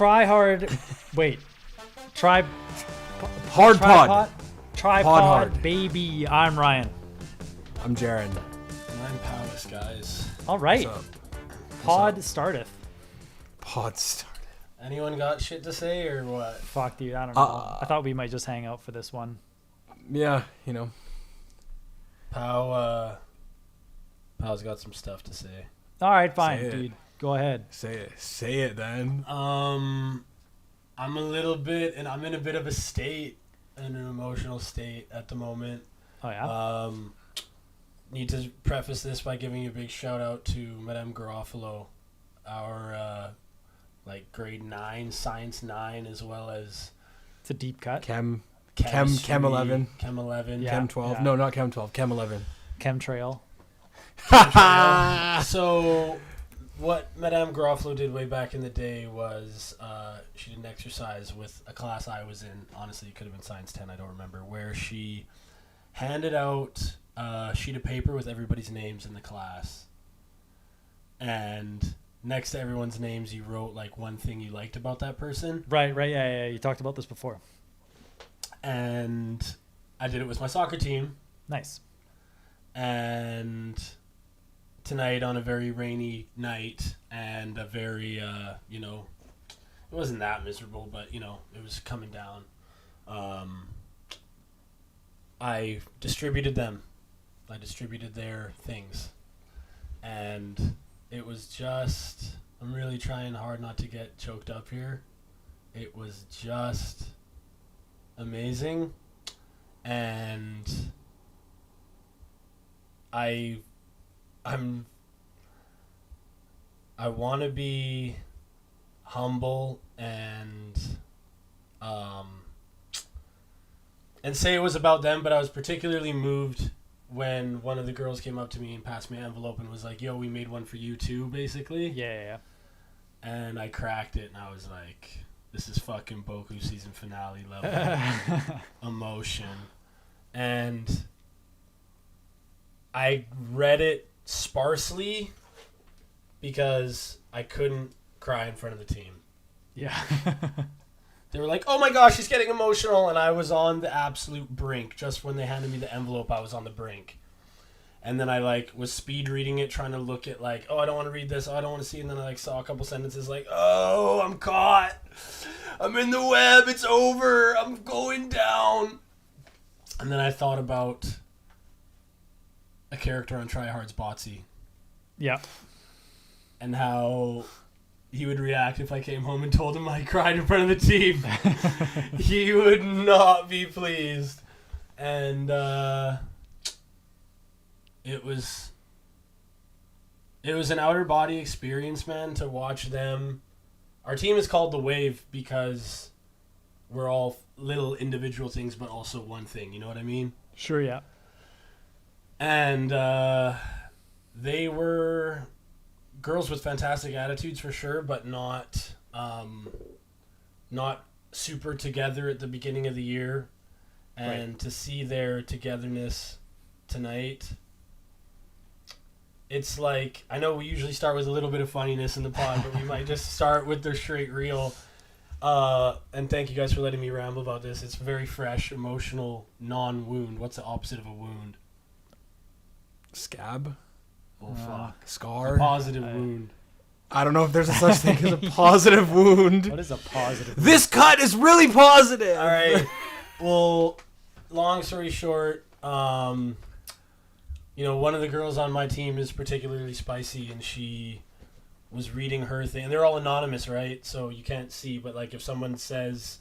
TriHard. Wait. Hard TriPod. pod. TriPod, Pod hard. baby. I'm Ryan. I'm Jaaron. And I'm Powys, guys. All right. What's up? Pod starteth. Pod started. Anyone got shit to say or what? Fuck, dude. I don't know. I thought we might just hang out for this one. Yeah, you know. Pow's got some stuff to say. All right, fine, Say it. dude. Go ahead. Say it. Say it then. I'm a little bit, and I'm in a bit of a state, in an emotional state at the moment. Oh, yeah? Need to preface this by giving a big shout out to Madame Garofalo, our grade 9, Science 9, as well as It's a deep cut. Chem Chemistry, 11. Chem 11. Yeah. Chem 12. yeah. No, not Chem 12. Chem 11. Chemtrail. So what Madame Garofalo did way back in the day was she did an exercise with a class I was in. Honestly, it could have been Science 10, I don't remember, where she handed out a sheet of paper with everybody's names in the class. And next to everyone's names, you wrote like one thing you liked about that person. Right. Yeah. You talked about this before. And I did it with my soccer team. Nice. And tonight, on a very rainy night and a very, it wasn't that miserable, but, it was coming down. I distributed them. I distributed their things. And it was just, I'm really trying hard not to get choked up here. It was just amazing. And I want to be humble and say it was about them, but I was particularly moved when one of the girls came up to me and passed me an envelope and was like, "Yo, we made one for you too," basically. Yeah. And I cracked it and I was like, this is fucking Boku season finale level emotion. And I read it sparsely because I couldn't cry in front of the team. Yeah. They were like, "Oh my gosh, he's getting emotional," and I was on the absolute brink. Just when they handed me the envelope, I was on the brink. And then I was speed reading it, trying to look at oh, I don't want to read this, oh, I don't want to see, and then I saw a couple sentences oh, I'm caught. I'm in the web, it's over, I'm going down. And then I thought about a character on TriHards, Botsy. Yeah. And how he would react if I came home and told him I cried in front of the team. He would not be pleased. And it was an outer body experience, man, to watch them. Our team is called The Wave because we're all little individual things, but also one thing. You know what I mean? Sure, yeah. And they were girls with fantastic attitudes for sure, but not super together at the beginning of the year. And Right. to see their togetherness tonight, it's like, I know we usually start with a little bit of funniness in the pod, but we might just start with the straight real. And thank you guys for letting me ramble about this. It's very fresh, emotional, non-wound. What's the opposite of a wound? Scab. Oh, fuck. Scar. A positive wound. I don't know if there's a such thing as a positive wound. What is a positive? This cut is really positive. All right. Well, long story short, one of the girls on my team is particularly spicy, and she was reading her thing. And they're all anonymous, right? So you can't see. But, if someone says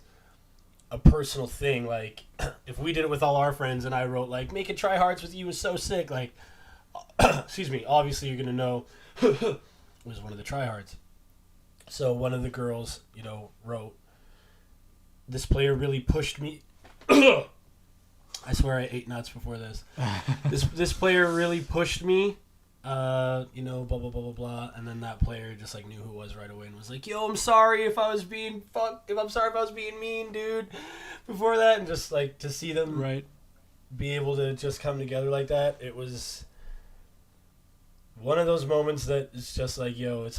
a personal thing, if we did it with all our friends and I wrote, "Making TriHards with you is so sick," excuse me, obviously you're going to know it was one of the TriHards. So one of the girls, wrote, "This player really pushed me." I swear I ate nuts before this. This player really pushed me, blah, blah, blah, blah, blah. And then that player just knew who it was right away and was like, "Yo, I'm sorry if I was being mean, dude," before that. And just to see them Right. be able to just come together like that, it was one of those moments that is just it's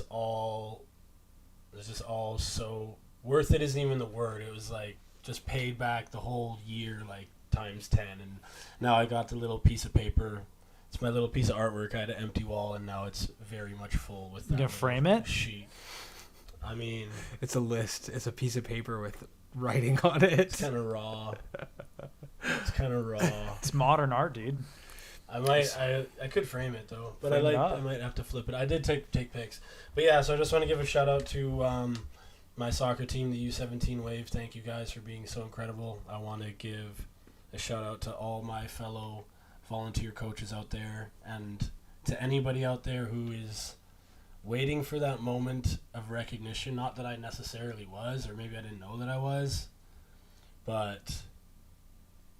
just all so worth it isn't even the word. It was like just paid back the whole year like times 10, and now I got the little piece of paper. It's my little piece of artwork. I had an empty wall, and now it's very much full with that. You gonna frame it? Sheet. I mean, It's a list. It's a piece of paper with writing on it. it's kind of raw. It's kind of raw. It's modern art, dude. I could frame it though, but Frame it I up. might have to flip it. I did take pics, but yeah. So I just want to give a shout out to my soccer team, the U17 Wave. Thank you guys for being so incredible. I want to give a shout out to all my fellow volunteer coaches out there, and to anybody out there who is waiting for that moment of recognition. Not that I necessarily was, or maybe I didn't know that I was, but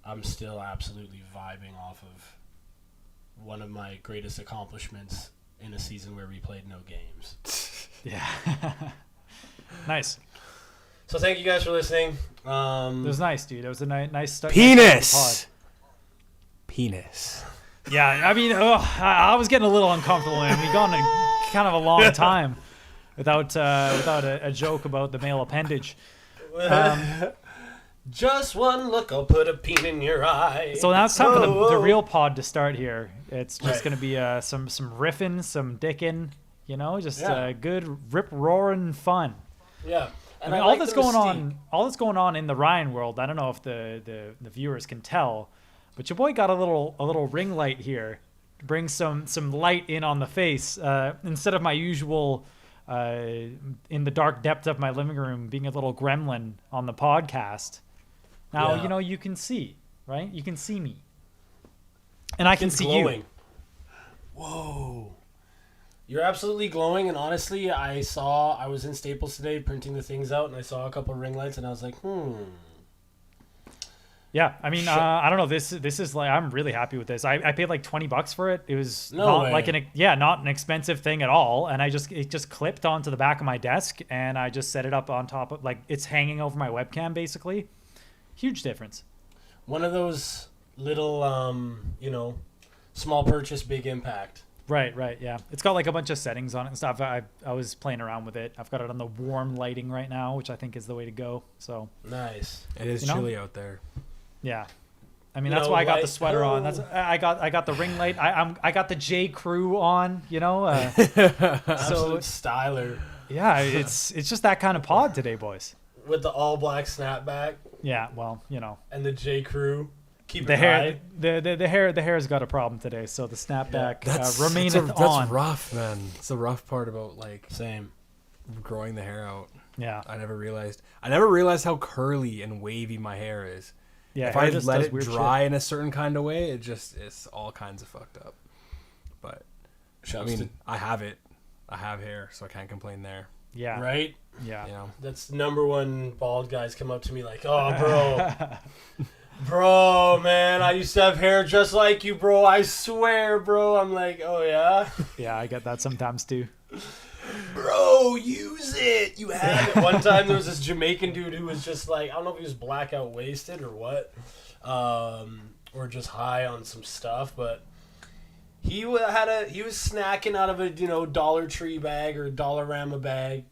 I'm still absolutely vibing off of one of my greatest accomplishments in a season where we played no games. Yeah. Nice. So thank you guys for listening. It was nice, dude. It was a nice start. Penis. Penis. Yeah, I mean, I was getting a little uncomfortable, man. We've gone kind of a long time without a joke about the male appendage. Just one look, I'll put a peen in your eye. So now it's time for the Whoa. real pod to start here. It's just Right. going to be some riffing, some dicking, just Yeah. good rip roaring fun. Yeah. I And mean, I all like that's those going steep- on, all that's going on in the Ryan world. I don't know if the viewers can tell, but your boy got a little ring light here to bring some light in on the face instead of my usual in the dark depth of my living room being a little gremlin on the podcast. Now Yeah. you can see, right? You can see me, and I can It's see glowing. you. Whoa. You're absolutely glowing, and honestly, I was in Staples today printing the things out, and I saw a couple ring lights, and I was like, Yeah, I mean, Shit. I don't know. This is like, I'm really happy with this. I paid like $20 for it. It was No not way. like not an expensive thing at all. And it just clipped onto the back of my desk, and I just set it up on top of, like, it's hanging over my webcam basically. Huge difference. one of those little, small purchase, big impact. Right, yeah. It's got like a bunch of settings on it and stuff. I was playing around with it. I've got it on the warm lighting right now, which I think is the way to go. So Nice. It is You know? chilly out there. yeah. I mean, You that's know, why I got the like, sweater on. That's oh. I got the ring light. I got the J Crew on. Absolute styler Yeah, it's just that kind of pod today, boys. with the all black snapback Yeah, well, and the J Crew. Keep the it hair, high. the hair's got a problem today, so the snapback That's remaineth on. rough, man. It's the rough part about like Same. growing the hair out. Yeah, I never realized how curly and wavy my hair is. yeah. If hair I just let does it weird dry shit. in a certain kind of way, it's all kinds of fucked up. But I Shouts mean, I have hair, so I can't complain there. Yeah, to, right? yeah. You know, That's number one bald guys come up to me like, oh, bro. Bro, man, I used to have hair just like you, bro. I swear, bro. I'm like, oh, yeah? Yeah, I get that sometimes too. Bro, use it. You have it. One time there was this Jamaican dude who was just like, I don't know if he was blackout wasted or what, or just high on some stuff, but he was snacking out of a Dollar Tree bag or Dollarama bag,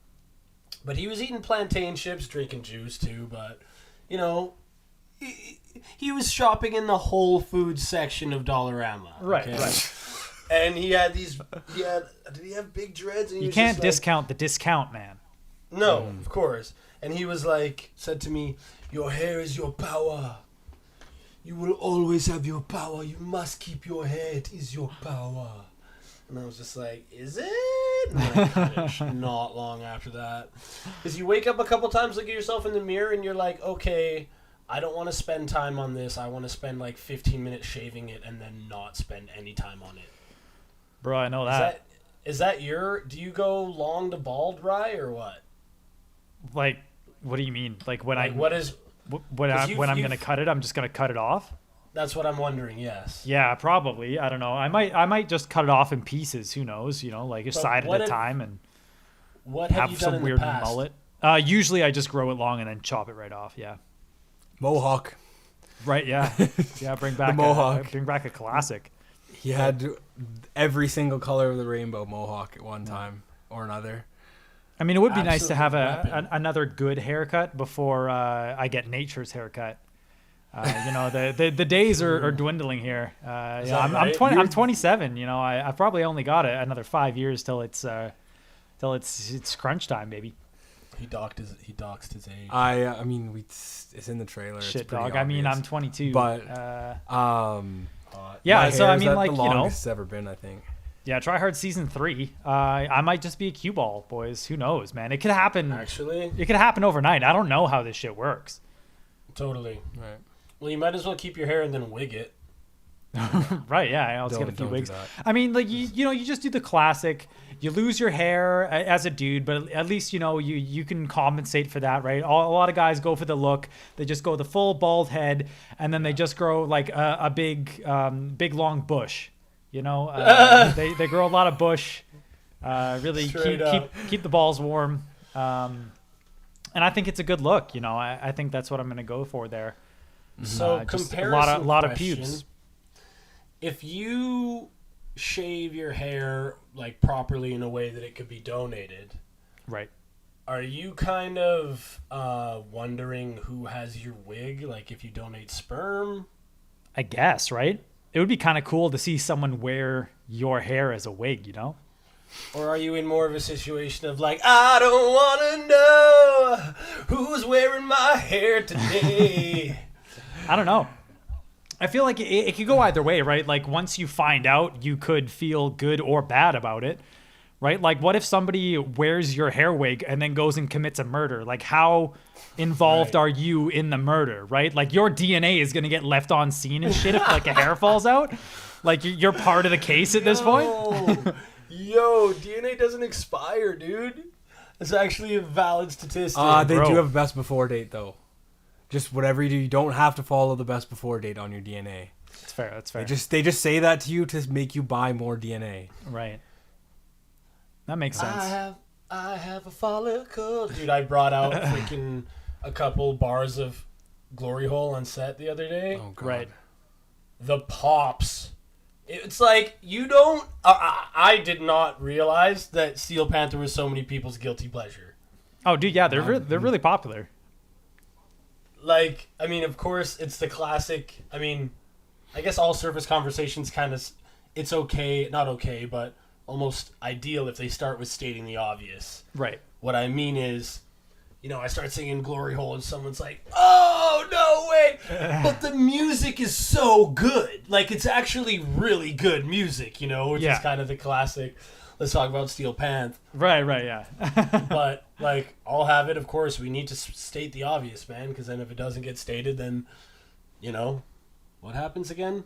but he was eating plantain chips, drinking juice too. But he was shopping in the Whole Foods section of Dollarama. Right, okay? right. And he had did he have big dreads? And he You was can't just like, discount the discount, man. No, of course. And he was like, said to me, your hair is your power. You will always have your power. You must keep your hair. It is your power. And I was just like, is it? And then I cut it not long after that. Because you wake up a couple times, look at yourself in the mirror, and you're like, okay, I don't want to spend time on this. I want to spend like 15 minutes shaving it and then not spend any time on it. Bro, I know that. Is that your... Do you go long to bald, Rye, or what? Like, what do you mean? Like when Like, what is... when I'm you've- gonna cut it, I'm just gonna cut it off. That's what I'm wondering, yes. Yeah, probably. I don't know. I might just cut it off in pieces. Who knows? Like a But side what at a if- time and What have you have done some in weird the past? mullet. Usually I just grow it long and then chop it right off. Yeah. Mohawk. Right. Yeah. Yeah. Bring back Mohawk. bring back a classic. He had every single color of the rainbow mohawk at one time or another. I mean, it would be nice to have Absolute another good haircut before I get nature's haircut. The days are dwindling here. Is Yeah, that I'm right? 20. I'm 27. You know, I've probably only got another 5 years till it's crunch time, baby. He doxed his age. I mean, it's in the trailer. Shit, it's pretty dog. I mean, obvious. I'm 22. But yeah. my So I hair's mean, at like, the you know, longest it's ever been, I think. yeah. TriHards season 3. I might just be a cue ball, boys. Who knows, man? It could happen. Actually, It could happen overnight. I don't know how this shit works. totally. Right. Well, you might as well keep your hair and then wig it. Right, yeah, I'll just get a few Don't do wigs. that. I mean, like, you just do the classic. You lose your hair as a dude, but at least, you can compensate for that, right? A lot of guys go for the look. They just go the full bald head, and then they just grow like a big long bush. They grow a lot of bush. Really Straight up. keep the balls warm. And I think it's a good look. I think that's what I'm gonna go for there. So Just comparison a lot of question. pubes. If you shave your hair like properly in a way that it could be donated, Right. are you kind of wondering who has your wig? Like if you donate sperm? I guess, right? It would be kind of cool to see someone wear your hair as a wig, Or are you in more of a situation of like, I don't want to know who's wearing my hair today? I don't know. I feel like it could go either way, right? Like once you find out, you could feel good or bad about it, right? Like what if somebody wears your hair wig and then goes and commits a murder? Like how involved Right. are you in the murder, right? Like your DNA is going to get left on scene and shit if like a hair falls out. Like you're part of the case at this point. Yo, DNA doesn't expire, dude. It's actually a valid statistic. They Bro. do have a best before date, though. Just whatever you do, you don't have to follow the best before date on your DNA. That's fair. That's fair. They just say that to you to make you buy more DNA. Right. That makes sense. I have a follicle. Dude, I brought out freaking a couple bars of Glory Hole on set the other day. Oh god. Right. The pops. It's like you don't. I did not realize that Steel Panther was so many people's guilty pleasure. Oh, dude, yeah, they're really popular. Like, I mean, of course, it's the classic. I mean, I guess all surface conversations kind of. It's okay, not okay, but almost ideal if they start with stating the obvious. Right. What I mean is, I start singing Glory Hole and someone's like, oh, no way. But the music is so good. Like, it's actually really good music, which Yeah. is kind of the classic. Let's talk about Steel Panther. Right, yeah. But, like, I'll have it, of course. We need to state the obvious, man, because then if it doesn't get stated, then, what happens again?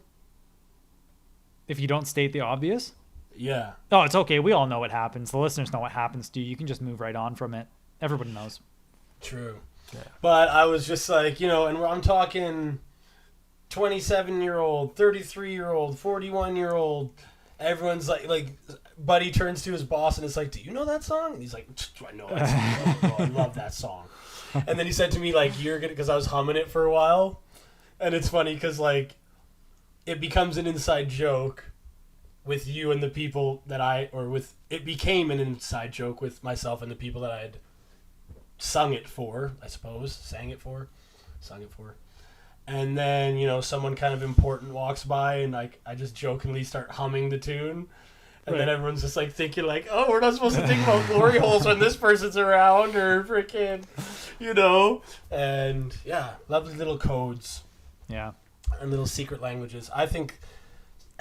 If you don't state the obvious? Yeah. Oh, it's okay. We all know what happens. The listeners know what happens to you. You can just move right on from it. Everybody knows. True. Yeah. But I was just like, and I'm talking 27-year-old, 33-year-old, 41-year-old. Everyone's like, Buddy turns to his boss and is like, do you know that song? And he's like, I know that song. I love that song. And then he said to me, like, you're going to, because I was humming it for a while. And it's funny because, like, it becomes an inside joke with you and the people that it became an inside joke with myself and the people that I had sung it for, I suppose. Sung it for. And then, someone kind of important walks by and like I just jokingly start humming the tune. And then everyone's just like thinking like, oh, we're not supposed to think about glory holes when this person's around or freaking, And yeah, lovely little codes. Yeah. And little secret languages. I think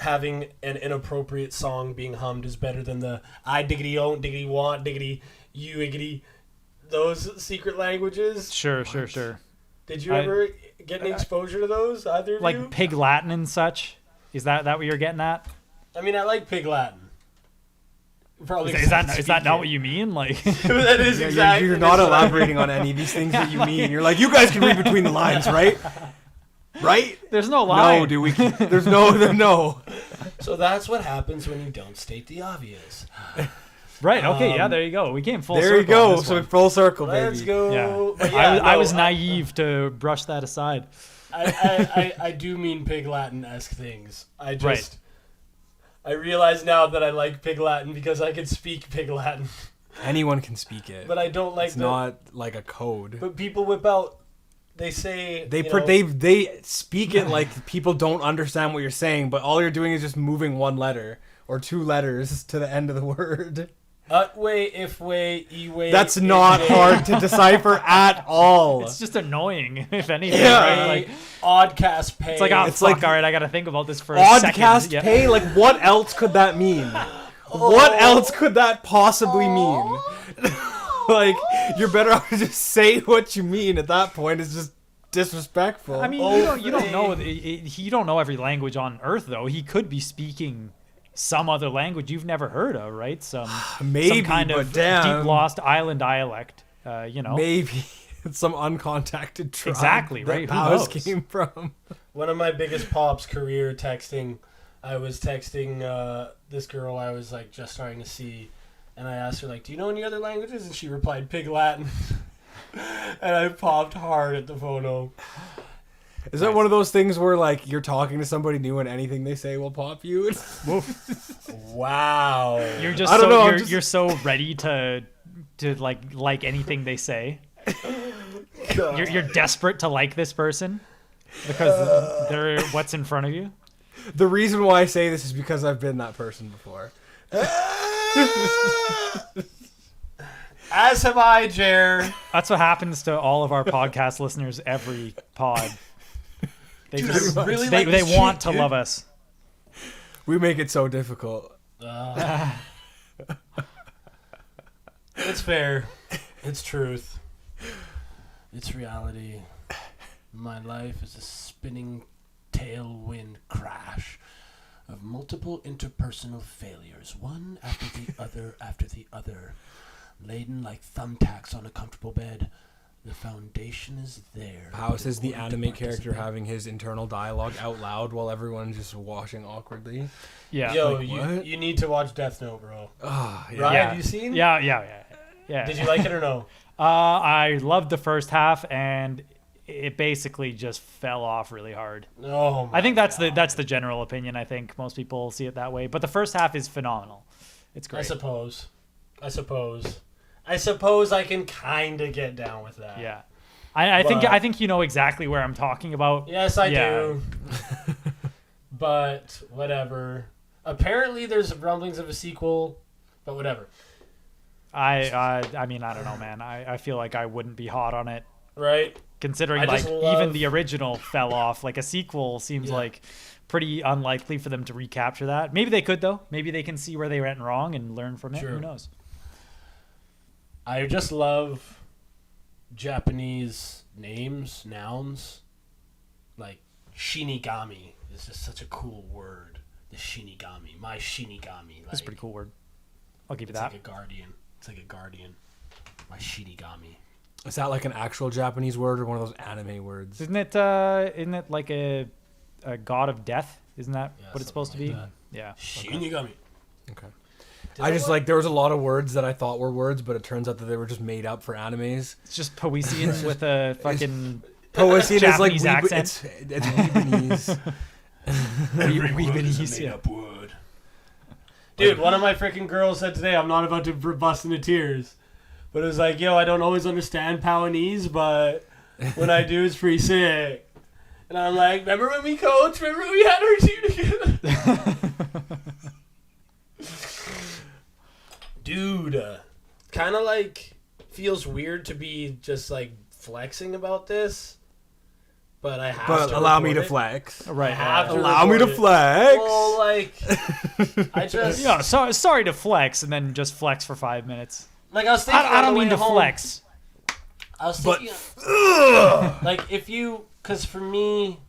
having an inappropriate song being hummed is better than the I diggity don't diggity want diggity you iggity, those secret languages. Sure. Did you ever get any exposure to those, either of Like you? Pig Latin and such? Is that what you're getting at? I mean, I like Pig Latin. Probably Is that not what you mean? Like, That is Yeah, exactly. you're not elaborating on any of these things that you mean. You're like, you guys can read between the lines, right? Right? there's no line. No, dude. There's no. So that's what happens when you don't state the obvious. Right. Okay. Yeah. There you go. We came full circle. There you go. on this So one. full circle, baby. Let's go. Yeah. But I was naive to brush that aside. I do mean Pig Latin-esque things. I realize now that I like Pig Latin because I can speak Pig Latin. Anyone can speak it. But I don't like it's not like a code. But people whip out. They say they speak it like people don't understand what you're saying, but all you're doing is just moving one letter or two letters to the end of the word. Way, if way, e-way. That's not hard to decipher at all. It's just annoying, if anything. Yeah. Right? Like, oddcast pay. it's like, oh, It's fuck, like all right, I gotta think about this for a second. Oddcast Yeah. pay? Like, what else could that mean? What else could that possibly mean? Like, you're better off to just say what you mean at that point. It's just disrespectful. I mean, you don't know. You don't know every language on Earth, though. He could be speaking some other language you've never heard of, right? Maybe, some kind but of damn. deep lost island dialect. Maybe it's some uncontacted tribe. Exactly, right? That Who Powys knows? came from. One of my biggest pops career texting. I was texting this girl I was like just starting to see, and I asked her like, "Do you know any other languages?" And she replied, "Pig Latin." And I popped hard at the photo. Is that one of those things where like you're talking to somebody new and anything they say will pop you? Wow. You're just I don't know, you're so ready to like anything they say. You're desperate to like this person because they're what's in front of you. The reason why I say this is because I've been that person before. As have I, Jer. That's what happens to all of our podcast listeners every pod. They Dude, just I really they like this want shit, to dude. love us. We make it so difficult. It's fair. It's truth. It's reality. My life is a spinning tailwind crash of multiple interpersonal failures, one after the other, laden like thumbtacks on a comfortable bed. The foundation is there. Powys is the In order to anime character participate. having his internal dialogue out loud while everyone's just watching awkwardly. Yeah. Yo, Like, what? you need to watch Death Note, bro. Ah, yeah. Right? Yeah. Have you seen? Yeah. Did you like it or no? I loved the first half, and it basically just fell off really hard. Oh, my I think that's God. the general opinion. I think most people see it that way. But the first half is phenomenal. It's I great. suppose I can kind of get down with that. Yeah. I But- think you know exactly where I'm talking about. Yes, I Yeah. do. But whatever. Apparently, there's rumblings of a sequel. But whatever. I mean, I don't know, man. I feel like I wouldn't be hot on it, Right? considering I like just even love- the original fell off. Like a sequel seems Yeah. like pretty unlikely for them to recapture that. Maybe they could though. Maybe they can see where they went wrong and learn from it. True. Who knows? I just love Japanese names, nouns. Like Shinigami is just such a cool word. The Shinigami. My Shinigami. Like, That's a pretty cool word. I'll give you It's that. like a guardian. It's like a guardian. My Shinigami. Is that like an actual Japanese word or one of those anime words? Isn't it like a god of death? Isn't that Yeah, what it's supposed to be? something like Yeah. Shinigami. Okay. Did I just look- like there was a lot of words that I thought were words, but it turns out that they were just made up for animes. It's just Powisians with a fucking Poesy is like Japanese accent. It's Weebanese. Every word is a Weebanese, made up word. Dude, one of my freaking girls said today, I'm not about to bust into tears. But it was like, yo, I don't always understand Pawanese, but when I do, it's pretty sick. And I'm like, remember when we coached? Remember when we had our team together? Dude, kind of like feels weird to be just like flexing about this. But I have But to allow me to record it. flex. right. I have to Allow me to record it. flex. Well, like, I just... Yeah, sorry to flex and then just flex for 5 minutes. Like, I was thinking I on don't the mean way to home, flex. I was But- thinking... like, if you... Because for me,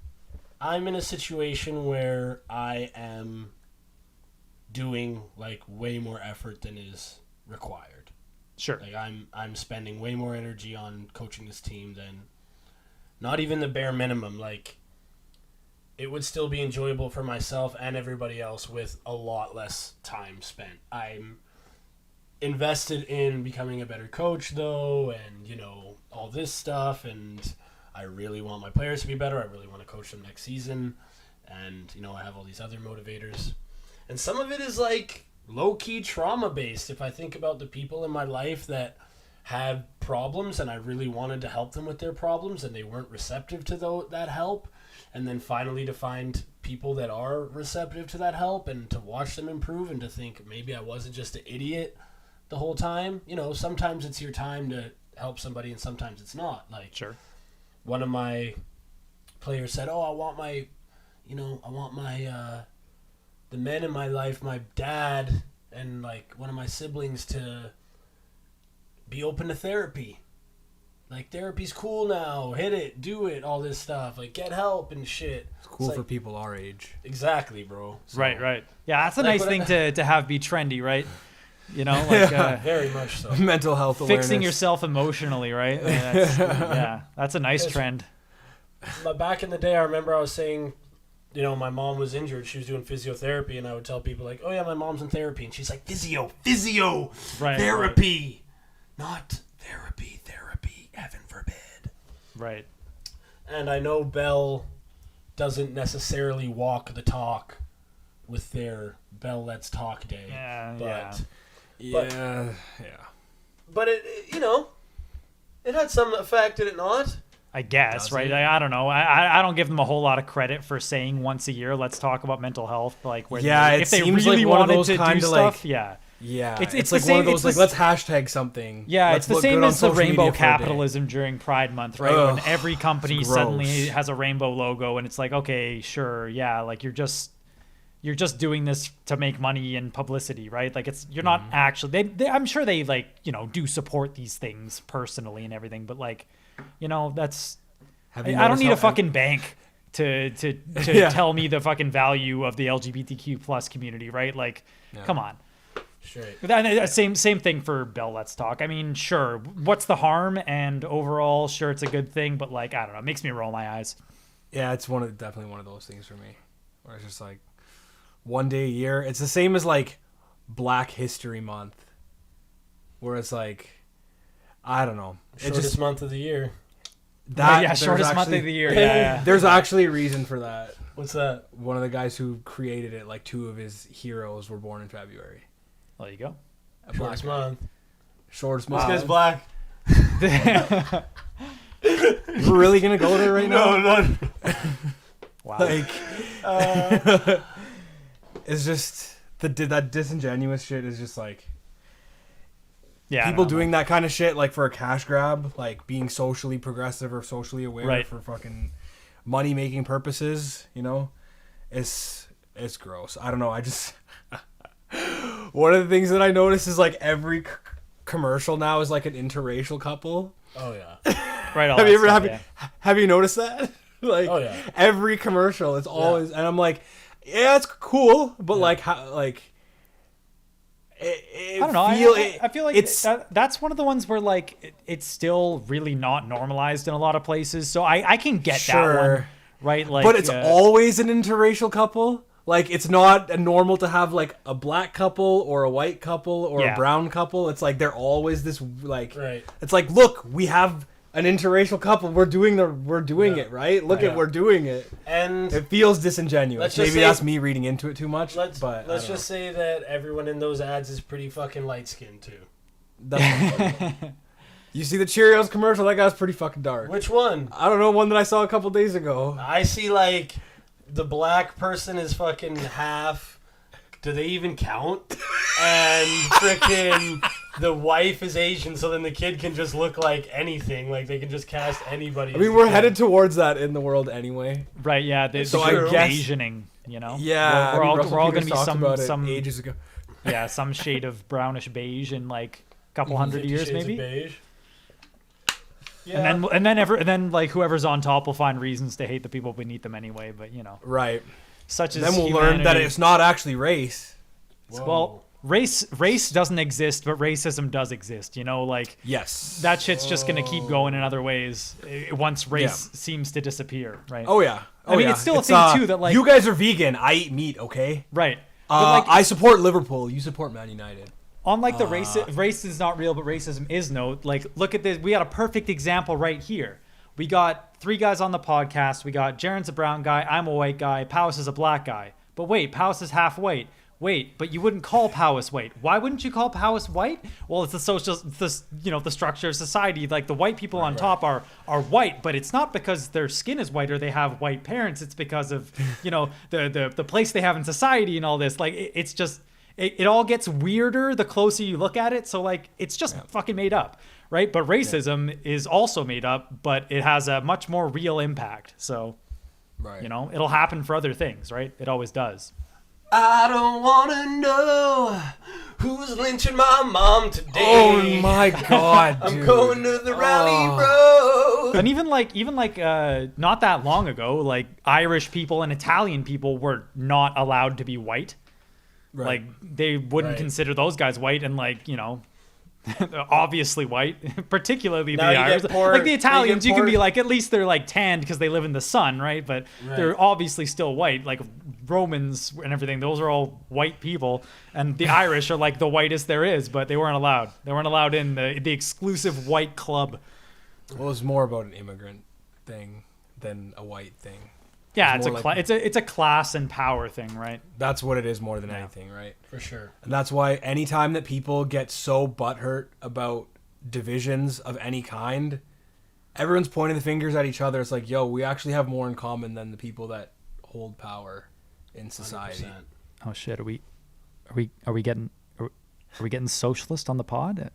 I'm in a situation where I am doing, like, way more effort than is required. Sure. Like, I'm spending way more energy on coaching this team than... Not even the bare minimum. Like, it would still be enjoyable for myself and everybody else with a lot less time spent. I'm invested in becoming a better coach, though, and, you know, all this stuff, and I really want my players to be better. I really want to coach them next season, and, you know, I have all these other motivators. And some of it is, like, low-key trauma-based. If I think about the people in my life that had problems and I really wanted to help them with their problems and they weren't receptive to that help, and then finally to find people that are receptive to that help and to watch them improve and to think maybe I wasn't just an idiot the whole time. You know, sometimes it's your time to help somebody and sometimes it's not. Like, Sure. one of my players said, I want the men in my life, my dad and like one of my siblings, to be open to therapy. Like, therapy's cool now. Hit it, do it, all this stuff. Like, get help and shit. It's cool It's for like, people our age. exactly, bro. So, Right. Yeah, that's a Like, nice what thing I- to have be trendy, right? You know, like Very much so. Mental health awareness. fixing yourself emotionally, right? That's a nice trend. But back in the day, I remember I was saying, you know, my mom was injured. She was doing physiotherapy, and I would tell people like, "Oh yeah, my mom's in therapy," and she's like, "Physio, Right, therapy, not therapy, heaven forbid." Right. And I know Bell doesn't necessarily walk the talk with their Bell Let's Talk Day, Yeah. but it you know, it had some effect, did it not? I guess, Does right? it? I don't know. I don't give them a whole lot of credit for saying once a year, let's talk about mental health. Like, where Yeah, they, it if they seems really like one of wanted those to do kinda, stuff, like- yeah. Yeah, It's it's the like same- one of it's those the like, let's hashtag something. Yeah, Let's it's the look same good on as the social media rainbow for a day. capitalism during Pride Month, right? Ugh, when every company it's suddenly gross. has a rainbow logo, and it's like, okay, sure, yeah, like you're just doing this to make money and publicity, right? Like you're not Mm-hmm. actually. I'm sure they like do support these things personally and everything, but like, that's. Have you I don't noticed need a how- fucking bank to Yeah. tell me the fucking value of the LGBTQ plus community, right? Like, come on. Straight. Same thing for Bell Let's Talk. I mean, sure, what's the harm? And overall, sure, it's a good thing, but like, I don't know, it makes me roll my eyes. Yeah, it's definitely one of those things for me, where it's just like one day a year. It's the same as like Black History Month, where it's like, I don't know, it's Shortest just month of the year. that. Yeah, there's shortest month actually- of the year. Yeah. There's actually a reason for that. What's that? One of the guys who created it, like 2 of his heroes were born in February. There you go. A black Shortest guy. month. Shortest This month. guy's black. We're really gonna go there right now? No. Wow. Like, it's just that disingenuous shit is just like Yeah. I people don't know. doing that kind of shit, like for a cash grab, like being socially progressive or socially aware Right. for fucking money making purposes. It's gross. I don't know. I just one of the things that I notice is like every commercial now is like an interracial couple. Oh yeah. Right. all Have that you ever stuff, have you noticed that? Like, Oh, yeah. every commercial is always, and I'm like, yeah, it's cool, but Yeah. like, how, like, it I don't know. feel, I feel like it's that's one of the ones where like it's still really not normalized in a lot of places. So I can get that one, Sure. right? Like, but it's always an interracial couple. Like, it's not normal to have like a black couple or a white couple or Yeah. a brown couple. It's like they're always this like, Right. it's like, look, we have an interracial couple. We're doing Yeah. it, right? Look Yeah. at we're doing it. And It feels disingenuous. Let's just Maybe say- that's me reading into it too much. let's but just say that everyone in those ads is pretty fucking light skinned too. You see the Cheerios commercial? That guy's pretty fucking dark. Which one? I don't know, one that I saw a couple days ago. I see like the black person is fucking half. Do they even count? And frickin' the wife is Asian, so then the kid can just look like anything. Like they can just cast anybody. I as mean, the we're kid. headed towards that in the world anyway. right. Yeah. So The I guess- Asianing, Yeah, We're all Russell going Peters to be talked about it some ages ago. yeah, some shade of brownish beige in like a couple 50 hundred years Shades of maybe. Beige. Yeah. And then like whoever's on top will find reasons to hate the people beneath them anyway. But Right. such as Then we'll learn that humanity. it's not actually race. Whoa. Well, race doesn't exist, but racism does exist. Like Yes. that shit's just gonna keep going in other ways once race Yeah. seems to disappear, right? Oh yeah. Oh, I mean, yeah. it's still a thing, too, that, like- you guys are vegan. I eat meat. Okay. Right. But like I support Liverpool. You support Man United. on like the race is not real, but racism is no. Like look at this. We got a perfect example right here. We got 3 guys on the podcast. We got Jaaron's a brown guy. I'm a white guy. Powys is a black guy. But wait, Powys is half white. wait, but you wouldn't call Powys white. Why wouldn't you call Powys white? Well, it's the social, the structure of society. Like the white people on top are white, but it's not because their skin is white or they have white parents. It's because of, the place they have in society and all this. Like it's just, it all gets weirder the closer you look at it. So like, it's just fucking made up, right? But racism is also made up, but it has a much more real impact. So, it'll happen for other things, right? It always does. I don't want to know who's lynching my mom today. Oh my God, dude. I'm going to the rally road. And even like not that long ago, like Irish people and Italian people were not allowed to be white. Right. Like they wouldn't consider those guys white, and like, obviously white, particularly Now the you Irish. get poor- Like the Italians, you you get can be poor- like, at least they're like tanned because they live in the sun, right? But they're obviously still white. Like Romans and everything, those are all white people, and the Irish are like the whitest there is, but they weren't allowed. They weren't allowed in the exclusive white club. Well, it's more about an immigrant thing than a white thing. Yeah, It's it's a class and power thing, right? That's what it is more than anything, right? For sure. And that's why anytime that people get so butthurt about divisions of any kind, everyone's pointing the fingers at each other. It's like, yo, we actually have more in common than the people that hold power in society. 100%. Oh shit, are we getting socialist on the pod?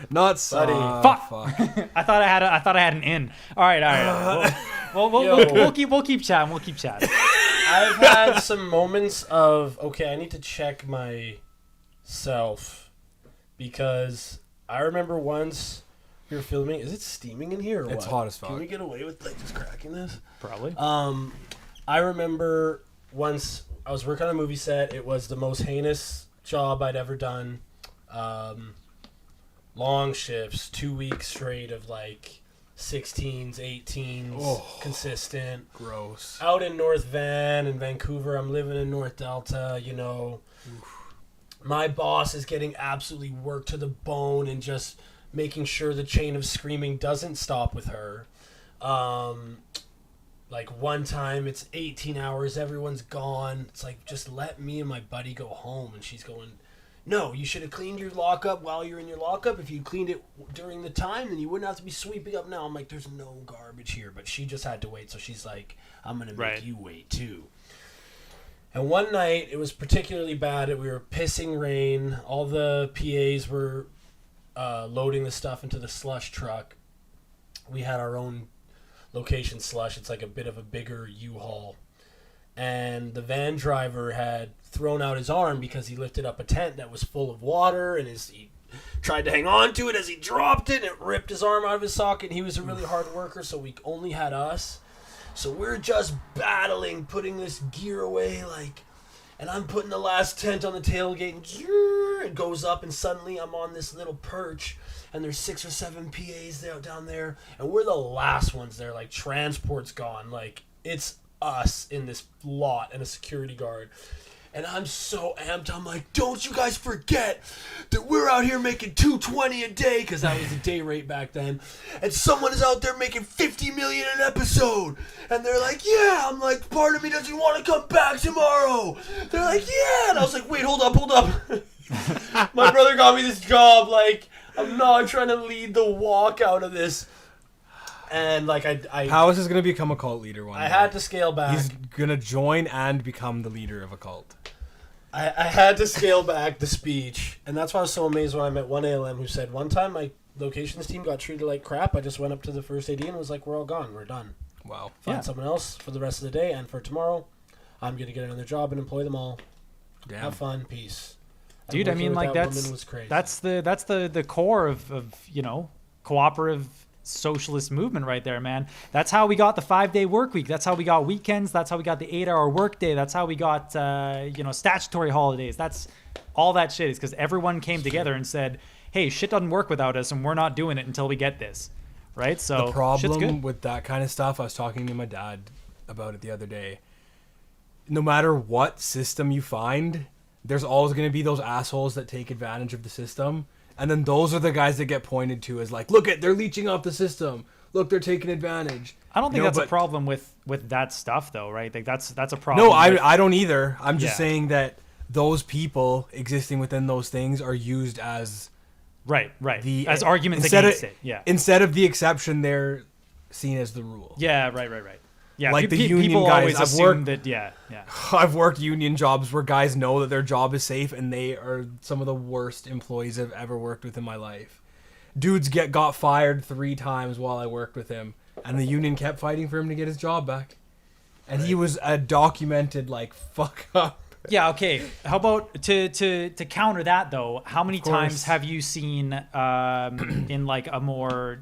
Not Buddy. Fuck. Fuck. I thought I had an in. All right. We'll keep chatting. We'll keep chatting. I've had some moments of, okay, I need to check myself, because I remember once we were filming. Is it steaming in here or It's what? hot as fuck. Can we get away with like just cracking this? Probably. I remember once I was working on a movie set. It was the most heinous job I'd ever done. Long shifts, 2 weeks straight of like 16s, 18s, consistent. Gross. Out in North Van in Vancouver. I'm living in North Delta, My boss is getting absolutely worked to the bone and just making sure the chain of screaming doesn't stop with her. Like one time it's 18 hours, everyone's gone. It's like, just let me and my buddy go home. And she's going, no, you should have cleaned your lockup while you're in your lockup. If you cleaned it during the time, then you wouldn't have to be sweeping up now. I'm like, there's no garbage here. But she just had to wait. So she's like, I'm going to make you wait too. And one night, it was particularly bad. We were pissing rain. All the PAs were loading the stuff into the slush truck. We had our own location slush. It's like a bit of a bigger U-Haul. And the van driver had thrown out his arm because he lifted up a tent that was full of water, and he tried to hang on to it as he dropped it, and it ripped his arm out of his socket. And he was a really hard worker, so we only had us. So we're just battling, putting this gear away, and I'm putting the last tent on the tailgate, and it goes up, and suddenly I'm on this little perch, and there's 6 or 7 PAs down there, and we're the last ones there. Like, transport's gone. Like, it's us in this lot and a security guard. And I'm so amped. I'm like, don't you guys forget that we're out here making $220 a day, because that was the day rate back then. And someone is out there making $50 million an episode. And they're like, yeah. I'm like, part of me doesn't want to come back tomorrow. They're like, yeah. And I was like, wait, hold up. My brother got me this job. Like, I'm trying to lead the walk out of this. And like Powys is gonna become a cult leader one day. I had to scale back. He's gonna join and become the leader of a cult. I had to scale back the speech, and that's why I was so amazed when I met one ALM who said, one time my locations team got treated like crap. I just went up to the first AD and was like, we're all gone. We're done. Wow. Find someone else for the rest of the day, and for tomorrow, I'm going to get another job and employ them all. Damn. Have fun. Peace. Dude, I mean, like, woman was crazy. that's the core of cooperative socialist movement right there, man. That's how we got the 5-day work week. That's how we got weekends. That's how we got the 8-hour work day. That's how we got statutory holidays. That's all that shit is because everyone came together and said, hey, shit doesn't work without us, and we're not doing it until we get this, right? So the problem shit's good. with that kind of stuff, I was talking to my dad about it the other day. No matter what system you find, there's always going to be those assholes that take advantage of the system. And then those are the guys that get pointed to as like, look, they're leeching off the system. Look, they're taking advantage. I don't think that's a problem with that stuff, though, right? Like that's a problem. No, I don't either. I'm just saying that those people existing within those things are used as Right. As arguments instead against of, it. Yeah. Instead of the exception, they're seen as the rule. Yeah. Right. Yeah. Like the union people guys, always I've assume worked- that. Yeah. I've worked union jobs where guys know that their job is safe, and they are some of the worst employees I've ever worked with in my life. Dudes got fired 3 times while I worked with him, and the union kept fighting for him to get his job back. And he was a documented like fuck up. Yeah. Okay. How about to counter that though? How many course. times have you seen in like a more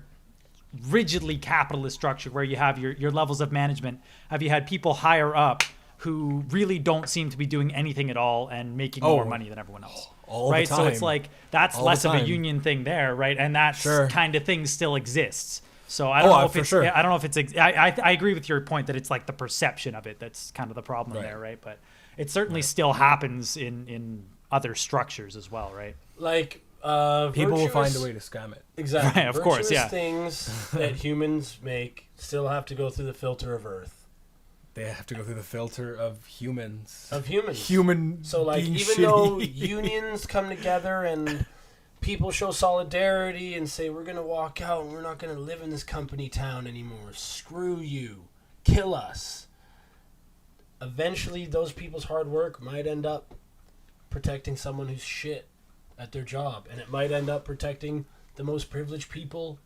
rigidly capitalist structure where you have your levels of management? Have you had people higher up who really don't seem to be doing anything at all and making more money than everyone else? All right. the So it's time. like that's All less the of a time. union thing there, right? And that Sure. kind of thing still exists. So I don't know if for it's. sure. I don't know if it's. I agree with your point that it's like the perception of it that's kind of the problem Right. there, right? But it certainly still happens in other structures as well, right? Like People will find virtuous- a way to scam it. Exactly. Right, of course, Virtuous yeah. things that humans make still have to go through the filter of Earth. They have to go through the filter of humans. Of humans. Human. So, like, being even shitty. though unions come together and people show solidarity and say, we're going to walk out and we're not going to live in this company town anymore. Screw you. Kill us. Eventually, those people's hard work might end up protecting someone who's shit at their job. And it might end up protecting the most privileged people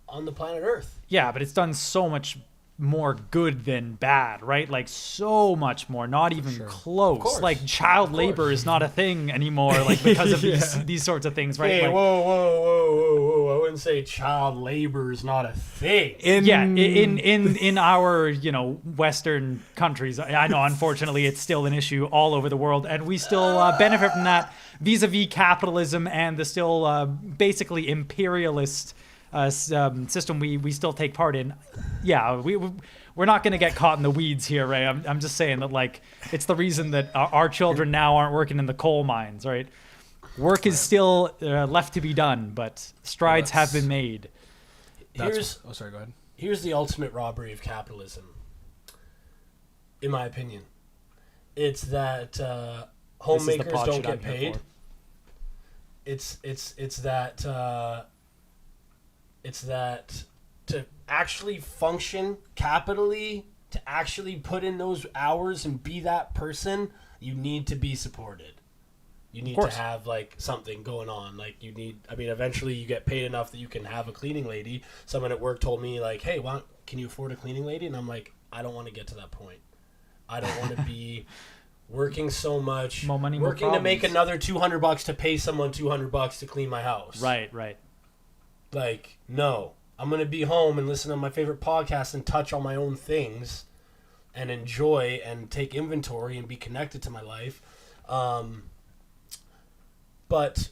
on the planet Earth. Yeah, but it's done so much more good than bad, right? Like so much more, not even close. course. Like child labor is not a thing anymore, like because of these sorts of things, right? Hey, like, whoa. I wouldn't say child labor is not a thing. in our Western countries, I know unfortunately it's still an issue all over the world, and we still benefit from that vis-a-vis capitalism and the still basically imperialist system we still take part in. Yeah, we're not going to get caught in the weeds here, Ray. I'm just saying that like it's the reason that our children now aren't working in the coal mines, right? Work is still left to be done, but strides have been made. Sorry, go ahead. Here's the ultimate robbery of capitalism, in my opinion. It's that homemakers don't get paid. It's that to actually function capitally, to actually put in those hours and be that person, you need to be supported. You need to have like something going on. Like eventually you get paid enough that you can have a cleaning lady. Someone at work told me like, hey, can you afford a cleaning lady? And I'm like, I don't want to get to that point. I don't want to be working so much, more money, more working to make problems. another $200 to pay someone $200 to clean my house. Right. Like, no. I'm going to be home and listen to my favorite podcast and touch all my own things and enjoy and take inventory and be connected to my life. But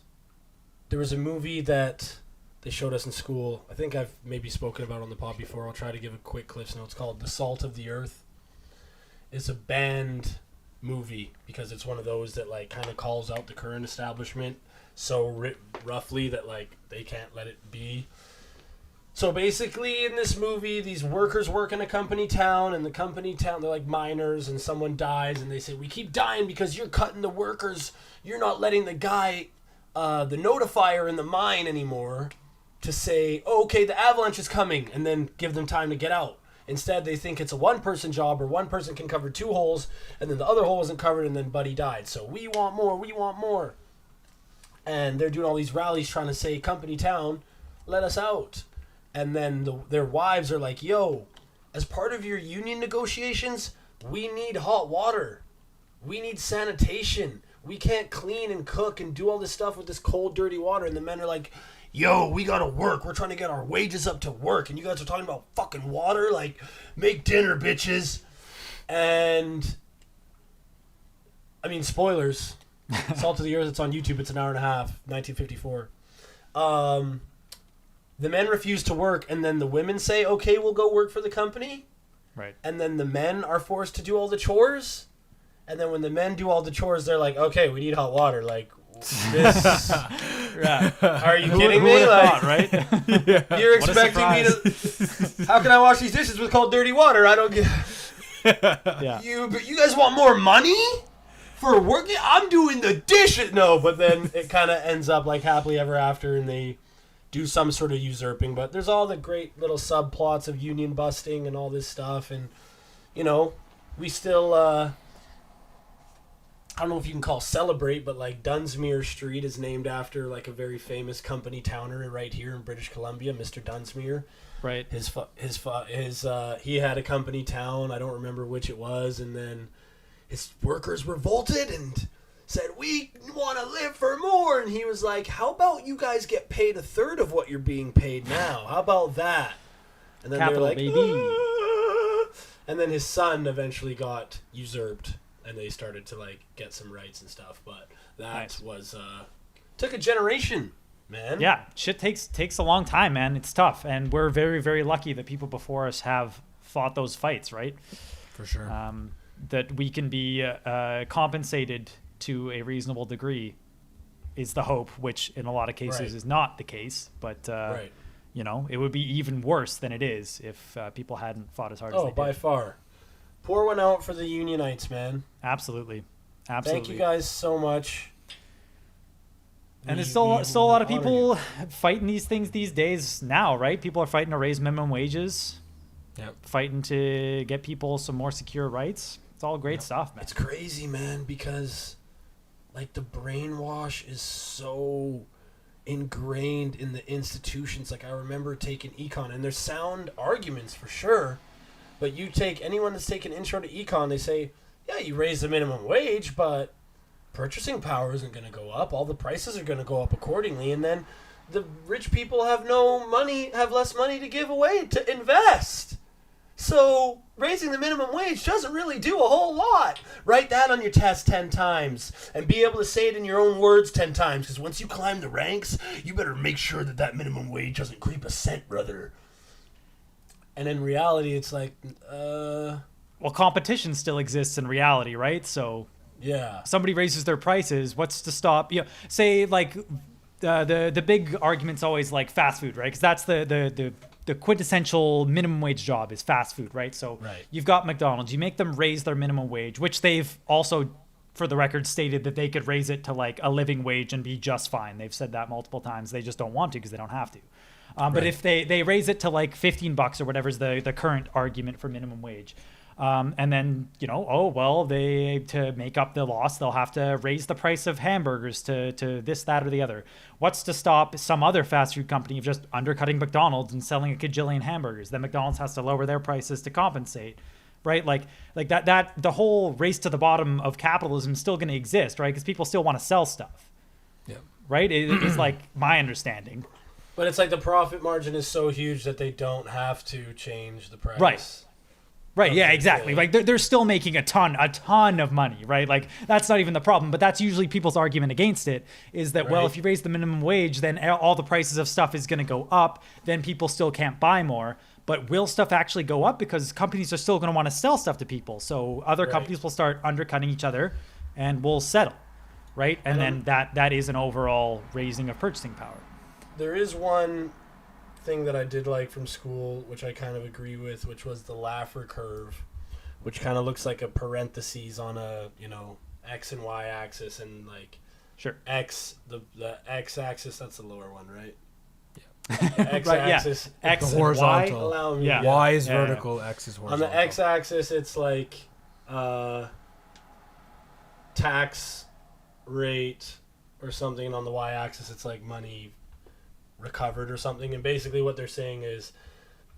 there was a movie that they showed us in school. I think I've maybe spoken about it on the pod before. I'll try to give a quick Cliff's Notes called The Salt of the Earth. It's a banned movie because it's one of those that like kind of calls out the current establishment so roughly that like they can't let it be. So basically in this movie, these workers work in a company town, and the company town, they're like miners, and someone dies, and they say, we keep dying because you're cutting the workers. You're not letting the guy, the notifier in the mine anymore to say, oh, okay, the avalanche is coming, and then give them time to get out. Instead, they think it's a one-person job, or one person can cover 2 holes, and then the other hole wasn't covered, and then Buddy died. So we want more. And they're doing all these rallies trying to say, company town, let us out. And then their wives are like, yo, as part of your union negotiations, we need hot water. We need sanitation. We can't clean and cook and do all this stuff with this cold, dirty water. And the men are like, yo, we got to work. We're trying to get our wages up to work. And you guys are talking about fucking water? Like, make dinner, bitches. And, I mean, spoilers. Salt of the Earth, it's on YouTube. It's an hour and a half, 1954. The men refuse to work, and then the women say, okay, we'll go work for the company. Right. And then the men are forced to do all the chores. And then when the men do all the chores, they're like, okay, we need hot water. Like, this... Yeah. Are you kidding me? Like, right? you're expecting me to... How can I wash these dishes with cold, dirty water? I don't get... Yeah. But you guys want more money? for working, I'm doing the dishes. No, but then it kind of ends up like happily ever after, and they do some sort of usurping. But there's all the great little subplots of union busting and all this stuff, and we still. I don't know if you can call celebrate, but like Dunsmuir Street is named after like a very famous company towner right here in British Columbia, Mr. Dunsmuir. Right. He had a company town. I don't remember which it was, and then his workers revolted and said, "We want to live for more." And he was like, "How about you guys get paid a third of what you're being paid now? How about that?" And then Capital, they're like, baby. "Ah." And then his son eventually got usurped, and they started to like get some rights and stuff. But that was took a generation. Man. Yeah, shit takes a long time, man. It's tough, and we're very, very lucky that people before us have fought those fights, right? For sure. That we can be compensated to a reasonable degree is the hope, which in a lot of cases is not the case. But it would be even worse than it is if people hadn't fought as hard as they did. Oh, by far. Pour one out for the Unionites, man. Absolutely. Thank you guys so much. And there's still a lot of people fighting these things these days now, right? People are fighting to raise minimum wages. Yep. Fighting to get people some more secure rights. It's all great stuff, man. It's crazy, man, because like the brainwash is so ingrained in the institutions. Like I remember taking econ, and there's sound arguments for sure, but you take anyone that's taken intro to econ, they say, yeah, you raise the minimum wage, but purchasing power isn't going to go up. All the prices are going to go up accordingly, and then the rich people have less money to give away to invest. So raising the minimum wage doesn't really do a whole lot. Write that on your test 10 times and be able to say it in your own words 10 times, because once you climb the ranks, you better make sure that minimum wage doesn't creep a cent, brother. And in reality, it's like, well, competition still exists in reality, right? So yeah, somebody raises their prices. What's to stop? Say like the big argument's always like fast food, right? Because that's the quintessential minimum wage job is fast food, right? So you've got McDonald's. You make them raise their minimum wage, which they've also, for the record, stated that they could raise it to like a living wage and be just fine. They've said that multiple times. They just don't want to because they don't have to. But if they raise it to like $15 or whatever is the current argument for minimum wage. And then, to make up the loss, they'll have to raise the price of hamburgers to this, that, or the other. What's to stop some other fast food company of just undercutting McDonald's and selling a kajillion hamburgers? Then McDonald's has to lower their prices to compensate, right? Like that the whole race to the bottom of capitalism is still going to exist, right? Because people still want to sell stuff. Yeah. Right? It's like my understanding. But it's like the profit margin is so huge that they don't have to change the price. Right, yeah, exactly. Like they're still making a ton of money, right? Like that's not even the problem, but that's usually people's argument against it is that, well, if you raise the minimum wage, then all the prices of stuff is going to go up, then people still can't buy more. But will stuff actually go up? Because companies are still going to want to sell stuff to people. So other companies will start undercutting each other and will settle, right? And then that is an overall raising of purchasing power. There is one thing that I did like from school, which I kind of agree with, which was the Laffer curve, which kind of looks like a parentheses on a x and y axis, and like x the x axis, that's the lower one, right? Yeah. X axis, X the horizontal. Y is vertical, X is horizontal. On the x axis, it's like tax rate or something, and on the y axis, it's like money recovered or something. And basically what they're saying is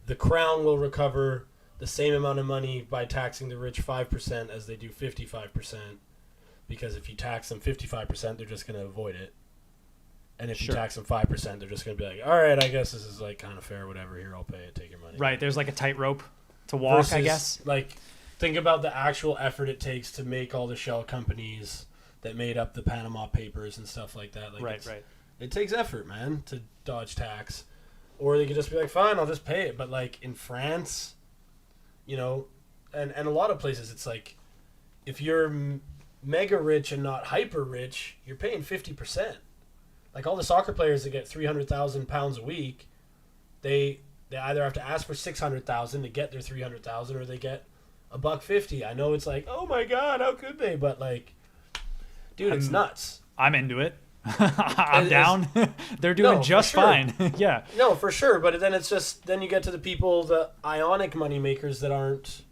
the crown will recover the same amount of money by taxing the rich 5% as they do 55%, because if you tax them 55%, they're just going to avoid it, and if you tax them 5%, they're just going to be like, all right, I guess this is like kind of fair, whatever, here, I'll pay it, take your money. Right, there's like a tightrope to walk. Versus, I guess, like, think about the actual effort it takes to make all the shell companies that made up the Panama Papers and stuff like that. Like, right. It takes effort, man, to dodge tax. Or they could just be like, fine, I'll just pay it. But, like, in France, and a lot of places, it's like, if you're mega rich and not hyper rich, you're paying 50%. Like, all the soccer players that get £300,000 a week, they either have to ask for $600,000 to get their $300,000, or they get $150. I know it's like, oh my God, how could they? But, like, Dude, it's nuts. I'm into it. I'm It down. They're doing No, for just sure. fine. Yeah. No, for sure. But then it's just, then you get to the people, the ionic money makers that aren't,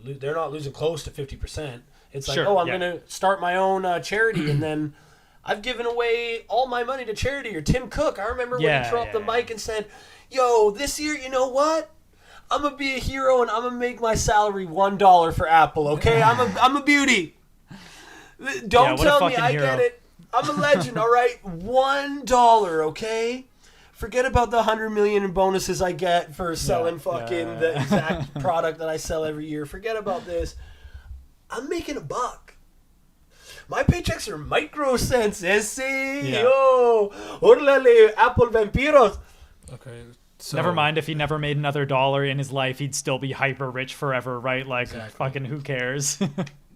they're not losing close to 50%. It's like, Sure, oh, I'm yeah. going to start my own charity, and then I've given away all my money to charity. Or Tim Cook, I remember when Yeah, he threw up the yeah, mic and said, yo, this year, you know what? I'm going to be a hero, and I'm going to make my salary $1 for Apple, okay? I'm a beauty. Don't what a tell me fucking I hero. get it. I'm a legend, all right? $1, okay? Forget about the $100 million in bonuses I get for selling fucking the exact product that I sell every year. Forget about this. I'm making $1. My paychecks are micro cents. Ese, Yeah. yo, orale, Apple vampiros. Okay. So, Never mind if he never made another dollar in his life, he'd still be hyper rich forever, right? Like, Exactly. fucking who cares?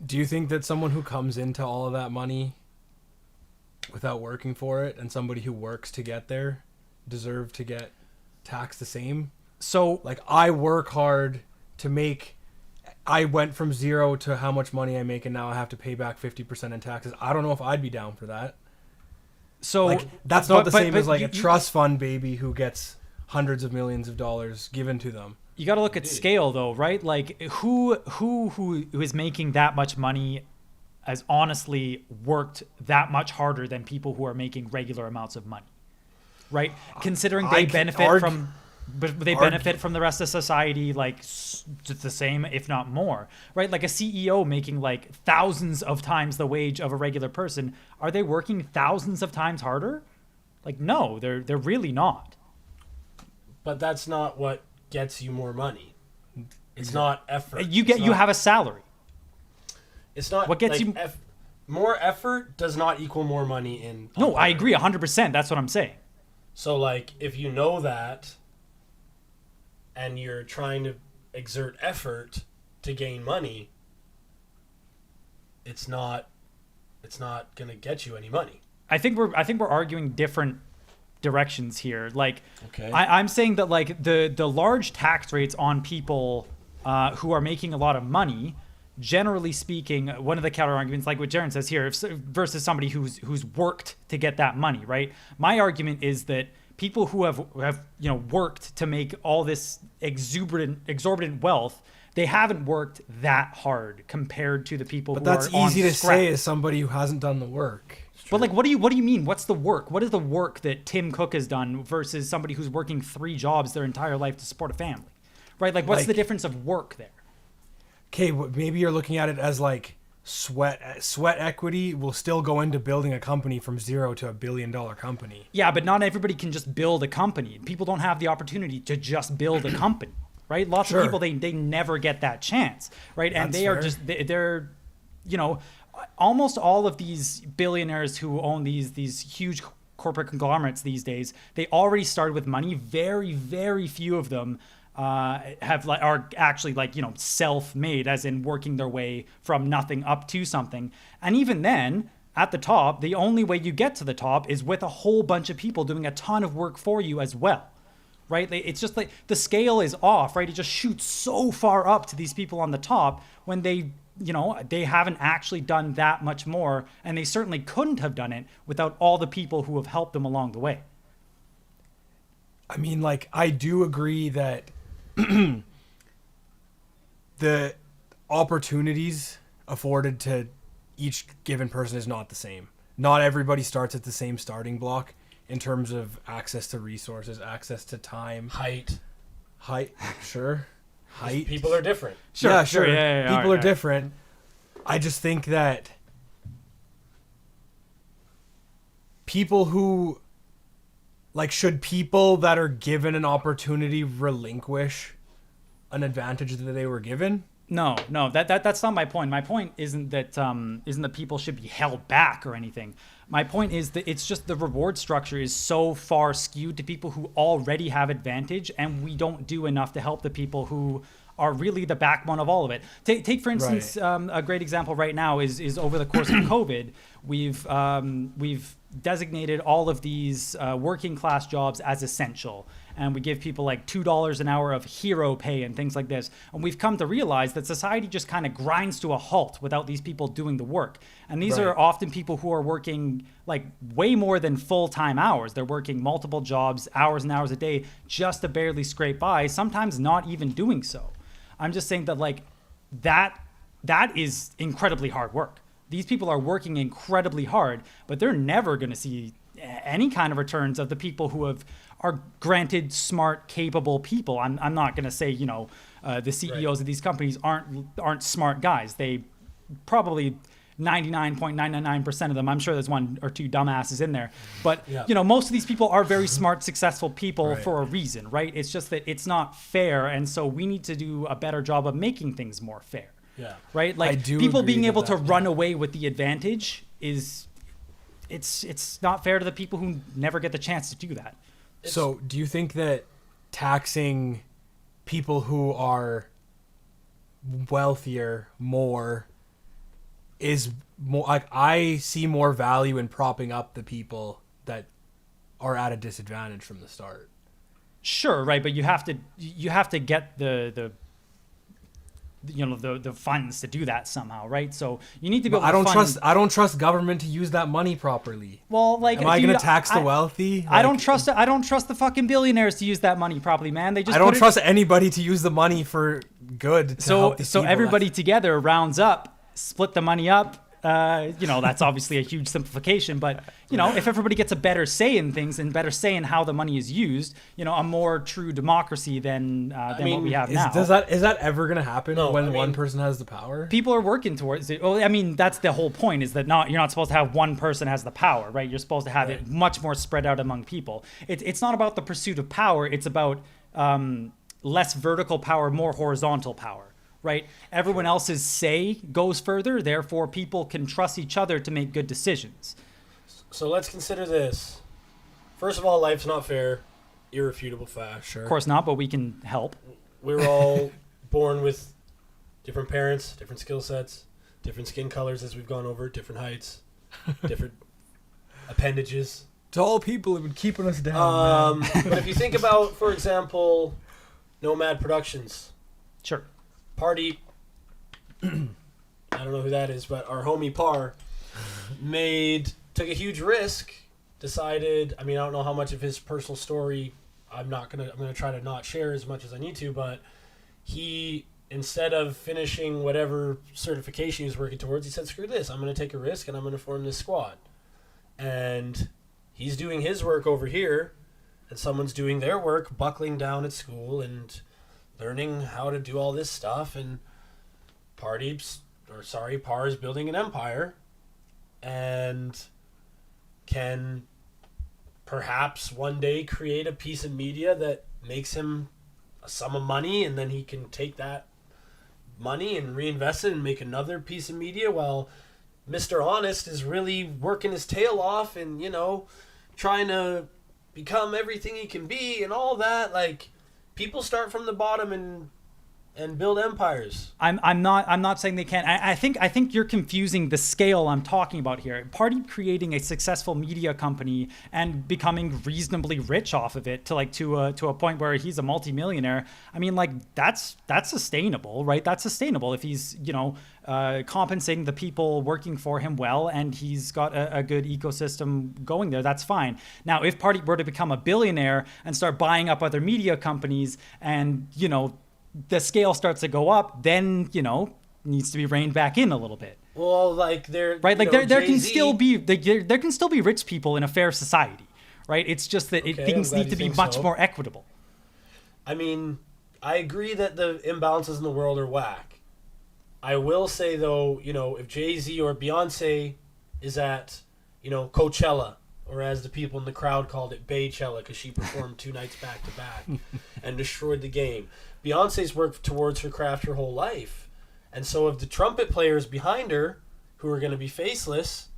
Do you think that someone who comes into all of that money without working for it and somebody who works to get there deserve to get taxed the same? So, Like, I work hard to make... I went from zero to how much money I make, and now I have to pay back 50% in taxes. I don't know if I'd be down for that. Like, that's not the same as like a trust fund baby who gets hundreds of millions of dollars given to them. You got to look at scale, though, right? Like, who is making that much money has honestly worked that much harder than people who are making regular amounts of money, right? Considering I they can benefit from the rest of society, like just the same, if not more, right? Like a CEO making like thousands of times the wage of a regular person. Are they working thousands of times harder? Like, no, they're really not. But that's not what gets you more money. It's not effort. You It's have a salary. It's not what gets like, you- more effort does not equal more money in. No, I agree 100%. That's what I'm saying. So like, if you know that, and you're trying to exert effort to gain money, it's not gonna get you any money. I think we're arguing different directions here. Like, Okay. I'm saying that like the large tax rates on people who are making a lot of money, generally speaking, one of the counter arguments, like what Jaaron says here, versus somebody who's worked to get that money, right? My argument is that people who have worked to make all this exorbitant wealth, they haven't worked that hard compared to the people But who that's are on easy to scrap. say as somebody who hasn't done the work. But like, what do you mean? What's the work? What is the work that Tim Cook has done versus somebody who's working 3 jobs their entire life to support a family, right? Like, what's the difference of work there? Okay, maybe you're looking at it as like sweat equity will still go into building a company from zero to $1 billion company. Yeah, but not everybody can just build a company. People don't have the opportunity to just build a company, right? Lots Sure. of people, they never get that chance, right? And That's they are fair. just, they're, almost all of these billionaires who own these huge corporate conglomerates these days, they already started with money. Very, very few of them are actually self-made, as in working their way from nothing up to something. And even then, at the top, the only way you get to the top is with a whole bunch of people doing a ton of work for you as well, right? It's just like the scale is off, right? It just shoots so far up to these people on the top when they haven't actually done that much more, and they certainly couldn't have done it without all the people who have helped them along the way. I mean, like, I do agree that the opportunities afforded to each given person is not the same. Not everybody starts at the same starting block in terms of access to resources, access to time. Height. Sure. Height. People are different. Sure, Yeah, sure. sure. Yeah, People all are right. different. I just think that people who, like, should people that are given an opportunity relinquish an advantage that they were given? No, that's not my point. My point isn't that people should be held back or anything. My point is that it's just the reward structure is so far skewed to people who already have advantage, and we don't do enough to help the people who are really the backbone of all of it. Take for instance, a great example right now is over the course of COVID, we've designated all of these working class jobs as essential. and we give people like $2 an hour of hero pay and things like this. And we've come to realize that society just kind of grinds to a halt without these people doing the work. And these are often people who are working like way more than full-time hours. They're working multiple jobs, hours and hours a day, just to barely scrape by, sometimes not even doing so. I'm just saying that like that is incredibly hard work. These people are working incredibly hard, but they're never going to see any kind of returns of the people who are granted smart, capable people. I'm not going to say, the CEOs of these companies aren't smart guys. They probably 99.999% of them, I'm sure there's one or two dumbasses in there, but most of these people are very smart, successful people for a reason, right? It's just that it's not fair, and so we need to do a better job of making things more fair. Yeah. Right? Like people being able to run away with the advantage it's not fair to the people who never get the chance to do that. So do you think that taxing people who are wealthier more is more like, I see more value in propping up the people that are at a disadvantage from the start? Sure, right, but you have to get the funds to do that somehow, right? So you need to be able to I don't trust government to use that money properly. Well, like, am I going to tax the wealthy? I don't trust the fucking billionaires to use that money properly, man. I don't trust anybody to use the money for good. So everybody together rounds up, split the money up. That's obviously a huge simplification, but if everybody gets a better say in things and better say in how the money is used, a more true democracy than what we have now. Is that ever going to happen when one person has the power? People are working towards it. Well, I mean, that's the whole point, is that you're not supposed to have one person has the power, right? You're supposed to have it much more spread out among people. It's not about the pursuit of power. It's about less vertical power, more horizontal power. Right? Everyone else's say goes further, therefore people can trust each other to make good decisions. So let's consider this. First of all, life's not fair. Irrefutable fact. Sure. Of course not, but we can help. We're all born with different parents, different skill sets, different skin colors as we've gone over, different heights, different appendages. Tall people have been keeping us down. But if you think about, for example, Nomad Productions. Sure. Party, I don't know who that is, but our homie Par took a huge risk, decided, I don't know how much of his personal story I'm going to try to not share as much as I need to, but he, instead of finishing whatever certification he was working towards, he said, screw this, I'm going to take a risk and I'm going to form this squad. And he's doing his work over here, and someone's doing their work, buckling down at school and learning how to do all this stuff, and Par is building an empire and can perhaps one day create a piece of media that makes him a sum of money, and then he can take that money and reinvest it and make another piece of media, while Mr. Honest is really working his tail off and, trying to become everything he can be and all that. Like, people start from the bottom and build empires. I'm not saying they can't. I think you're confusing the scale I'm talking about here. Party creating a successful media company and becoming reasonably rich off of it to a point where he's a multimillionaire. That's sustainable, right? That's sustainable if he's compensating the people working for him well, and he's got a good ecosystem going there. That's fine. Now, if Party were to become a billionaire and start buying up other media companies, and the scale starts to go up, then needs to be reined back in a little bit. Well, there can still be rich people in a fair society, right? It's just that things need to be much more equitable. I agree that the imbalances in the world are whack. I will say though, if Jay-Z or Beyonce is at Coachella, or as the people in the crowd called it, Baychella, because she performed 2 nights back to back and destroyed the game. Beyonce's worked towards her craft her whole life. And so if the trumpet players behind her, who are going to be faceless,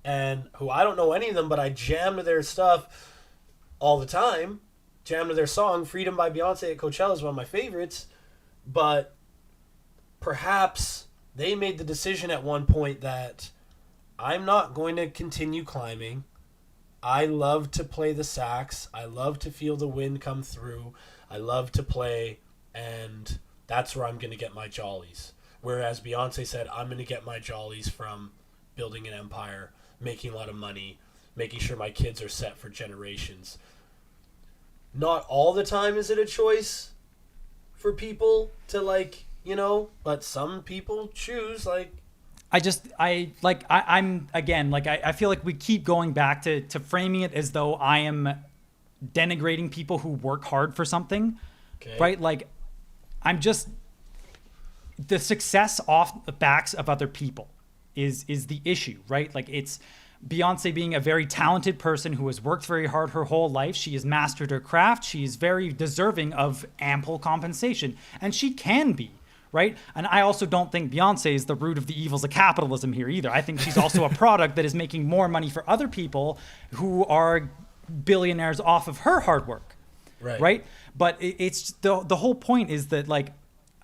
and who I don't know any of them, but I jam to their stuff all the time, jam to their song, Freedom by Beyonce at Coachella is one of my favorites, but perhaps they made the decision at one point that I'm not going to continue climbing. I love to play the sax. I love to feel the wind come through. I love to play, and that's where I'm going to get my jollies. Whereas Beyonce said, I'm going to get my jollies from building an empire, making a lot of money, making sure my kids are set for generations. Not all the time is it a choice for people to, like, you know, but some people choose, like... I'm again, like, I feel like we keep going back to framing it as though I am denigrating people who work hard for something, Okay. right? Like, I'm just, the success off the backs of other people is the issue, right? Like, it's Beyonce being a very talented person who has worked very hard her whole life. She has mastered her craft. She's very deserving of ample compensation, and she can be. Right? And I also don't think Beyonce is the root of the evils of capitalism here either. I think she's also a product that is making more money for other people who are billionaires off of her hard work. Right? But it's the whole point is that, like,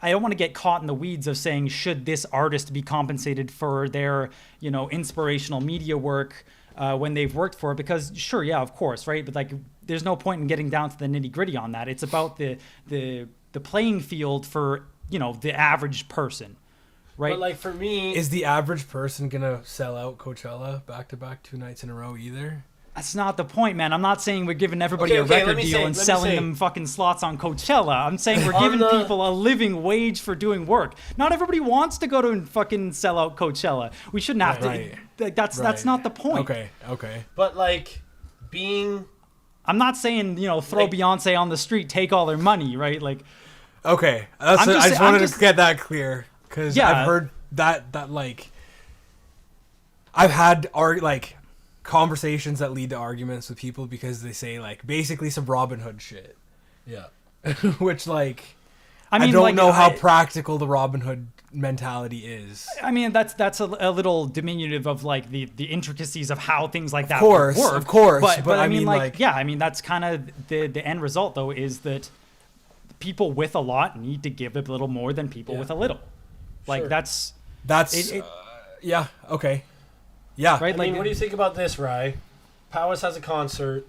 I don't want to get caught in the weeds of saying, should this artist be compensated for their, you know, inspirational media work when they've worked for it? Because sure, yeah, of course, right? But, like, there's no point in getting down to the nitty gritty on that. It's about the playing field for, you know, the average person, right? But, like, for me... Is the average person going to sell out Coachella back-to-back 2 nights in a row either? That's not the point, man. I'm not saying we're giving everybody a record deal and selling them fucking slots on Coachella. I'm saying we're giving people a living wage for doing work. Not everybody wants to go to and fucking sell out Coachella. We shouldn't have to. That's not the point. Okay. But, like, being... I'm not saying, you know, throw Beyonce on the street, take all their money, right? Like... Okay, I just wanted to get that clear, because I've heard that like I've had conversations that lead to arguments with people because they say, like, basically some Robin Hood shit. Yeah. Which, like, I mean, don't know how practical the Robin Hood mentality is. I mean, that's a little diminutive of, like, the intricacies of how things like that work. Of course. But I mean, like, yeah, I mean, that's kind of the end result, though, is that people with a lot need to give a little more than people with a little. Like, Sure. that's yeah, okay. Yeah. right. I Like, mean, what do you think about this, Rye? Powys has a concert.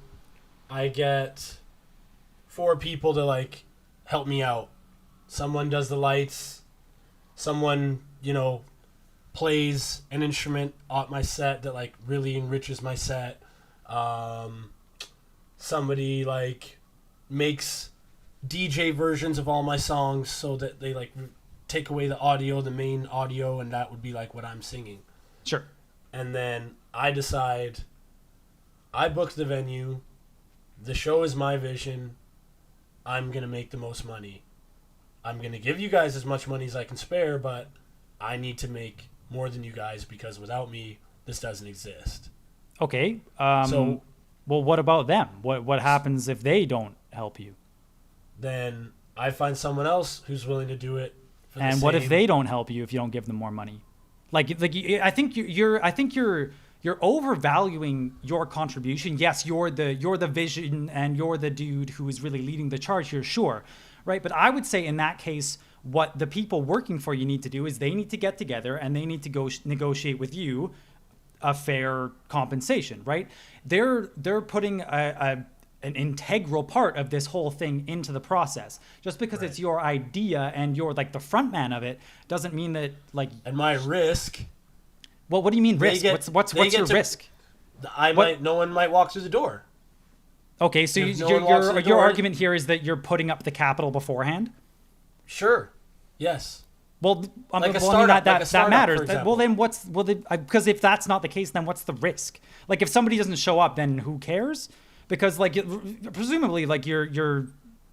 I get 4 people to, like, help me out. Someone does the lights. Someone, you know, plays an instrument at my set that, like, really enriches my set. Somebody, like, makes DJ versions of all my songs so that they, like, take away the main audio, and that would be, like, what I'm singing. sure. And then I decide, I booked the venue, the show is my vision, I'm going to make the most money. I'm going to give you guys as much money as I can spare, but I need to make more than you guys, because without me, this doesn't exist. Okay. So, well, what about them? What happens if they don't help you? then I find someone else who's willing to do it. For the And what if same- they don't help you if you don't give them more money? Like I think you're overvaluing your contribution. Yes, you're the vision and you're the dude who is really leading the charge here, sure, right? But I would say in that case, what the people working for you need to do is they need to get together and they need to go negotiate with you a fair compensation, right? They're putting an integral part of this whole thing into the process. Just because it's your idea and you're, like, the front man of it doesn't mean that, like... And my risk... Well, what do you mean risk? What's your risk? No one might walk through the door. Okay, so If no one walks through the your door- argument here is that you're putting up the capital beforehand? Sure. Yes. Well, Like a I mean, startup, that like a startup, matters. for Well, example. then because if that's not the case, then what's the risk? Like, if somebody doesn't show up, then who cares? Because, like, presumably, like, you're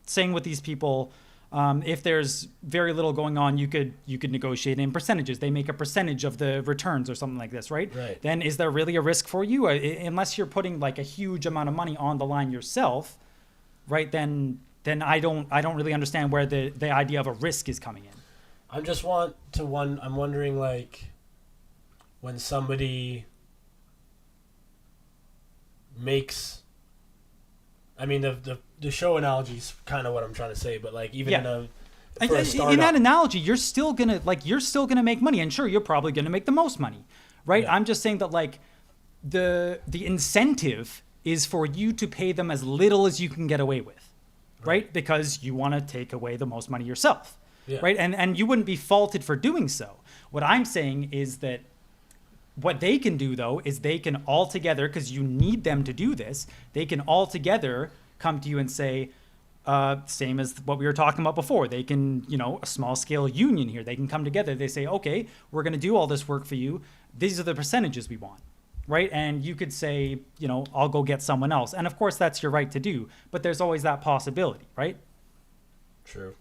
saying with these people, if there's very little going on, you could negotiate in percentages. They make a percentage of the returns or something like this, right? Right. Then is there really a risk for you? Unless you're putting, like, a huge amount of money on the line yourself, right? Then I don't really understand where the idea of a risk is coming in. I'm wondering, like, when somebody makes... I mean, the show analogy is kind of what I'm trying to say, but, like, even for a startup... In that analogy, you're still gonna make money, and sure, you're probably gonna make the most money, right? Yeah. I'm just saying that, like, the incentive is for you to pay them as little as you can get away with, right? Because you want to take away the most money yourself, right? And you wouldn't be faulted for doing so. What I'm saying is that what they can do, though, is they can all together, because you need them to do this, they can all together come to you and say, same as what we were talking about before. They can, a small scale union here. They can come together. They say, okay, we're going to do all this work for you. These are the percentages we want, right? And you could say, I'll go get someone else. And of course, that's your right to do. But there's always that possibility, right? True.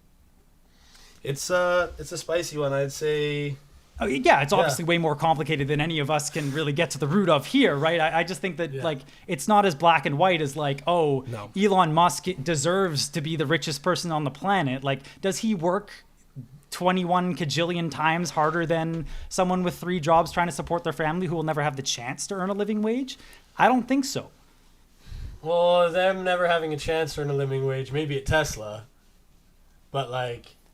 It's a spicy one. I'd say. Yeah, it's obviously way more complicated than any of us can really get to the root of here, right? I just think that it's not as black and white as Elon Musk deserves to be the richest person on the planet. Like, does he work 21 kajillion times harder than someone with 3 jobs trying to support their family who will never have the chance to earn a living wage? I don't think so. Well, them never having a chance to earn a living wage, maybe at Tesla, but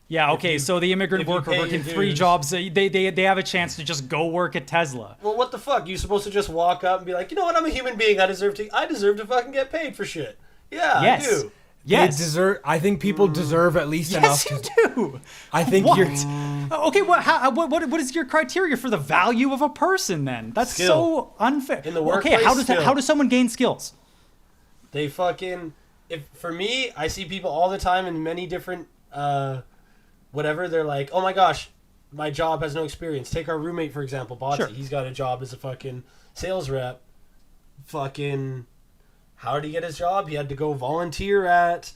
yeah, okay, so the immigrant worker working 3 jobs, they have a chance to just go work at Tesla. Well, what the fuck? You supposed to just walk up and be like, you know what, I'm a human being, I deserve to fucking get paid for shit. Yeah, yes. I do. Yes. I think people deserve at least enough. Yes, you do. I think what? you're... Okay, what is your criteria for the value of a person then? That's so unfair. In the workplace, okay, how does someone gain skills? They fucking... For me, I see people all the time in many different... whatever, they're like, oh my gosh, my job has no experience. Take our roommate, for example, Botsy. Sure. He's got a job as a fucking sales rep. Fucking, how did he get his job? He had to go volunteer at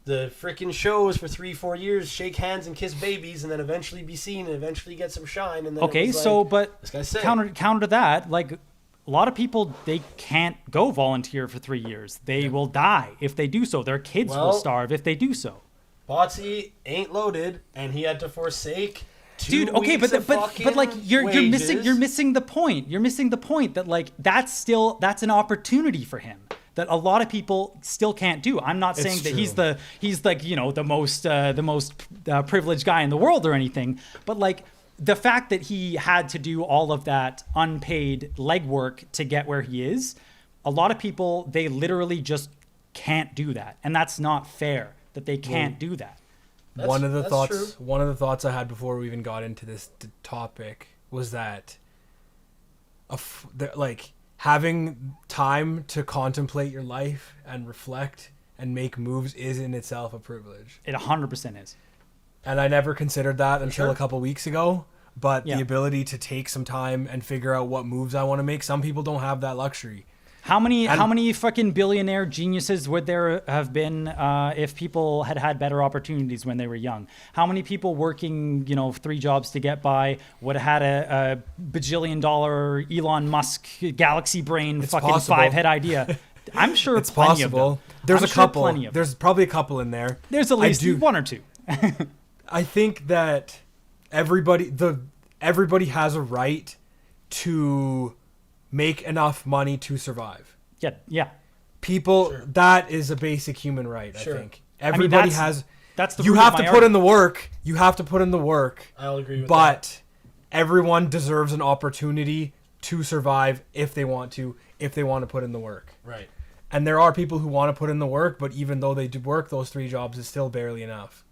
the freaking shows for 3-4 years, shake hands and kiss babies, and then eventually be seen and eventually get some shine. And then okay, so, but this guy's sick. Counter that, like, a lot of people, they can't go volunteer for 3 years. They will die if they do so. Their kids will starve if they do so. Botsy ain't loaded, and he had to forsake 2 Dude, okay, weeks but like you're missing the point. You're missing the point that like that's an opportunity for him that a lot of people still can't do. I'm not saying that he's like the most privileged guy in the world or anything, but like the fact that he had to do all of that unpaid legwork to get where he is, a lot of people, they literally just can't do that, and that's not fair. That they can't do that. One of the thoughts I had before we even got into this topic was that like having time to contemplate your life and reflect and make moves is in itself a privilege. It 100% is. And I never considered that until a couple weeks ago, but the ability to take some time and figure out what moves I want to make, some people don't have that luxury. How many fucking billionaire geniuses would there have been if people had better opportunities when they were young? How many people working, 3 jobs to get by would have had a bajillion-dollar Elon Musk galaxy brain fucking possible. 5-head idea? I'm sure it's plenty possible. Of them. There's I'm a couple. Plenty of them. There's probably a couple in there. There's at least 1 or 2. I think that everybody has a right to make enough money to survive. Yeah. People, that is a basic human right, I think. Everybody has... That's the you have to put in the work. You have to put in the work. I'll agree with that. But everyone deserves an opportunity to survive if they want to put in the work. Right. And there are people who want to put in the work, but even though they do work those 3 jobs, it's still barely enough.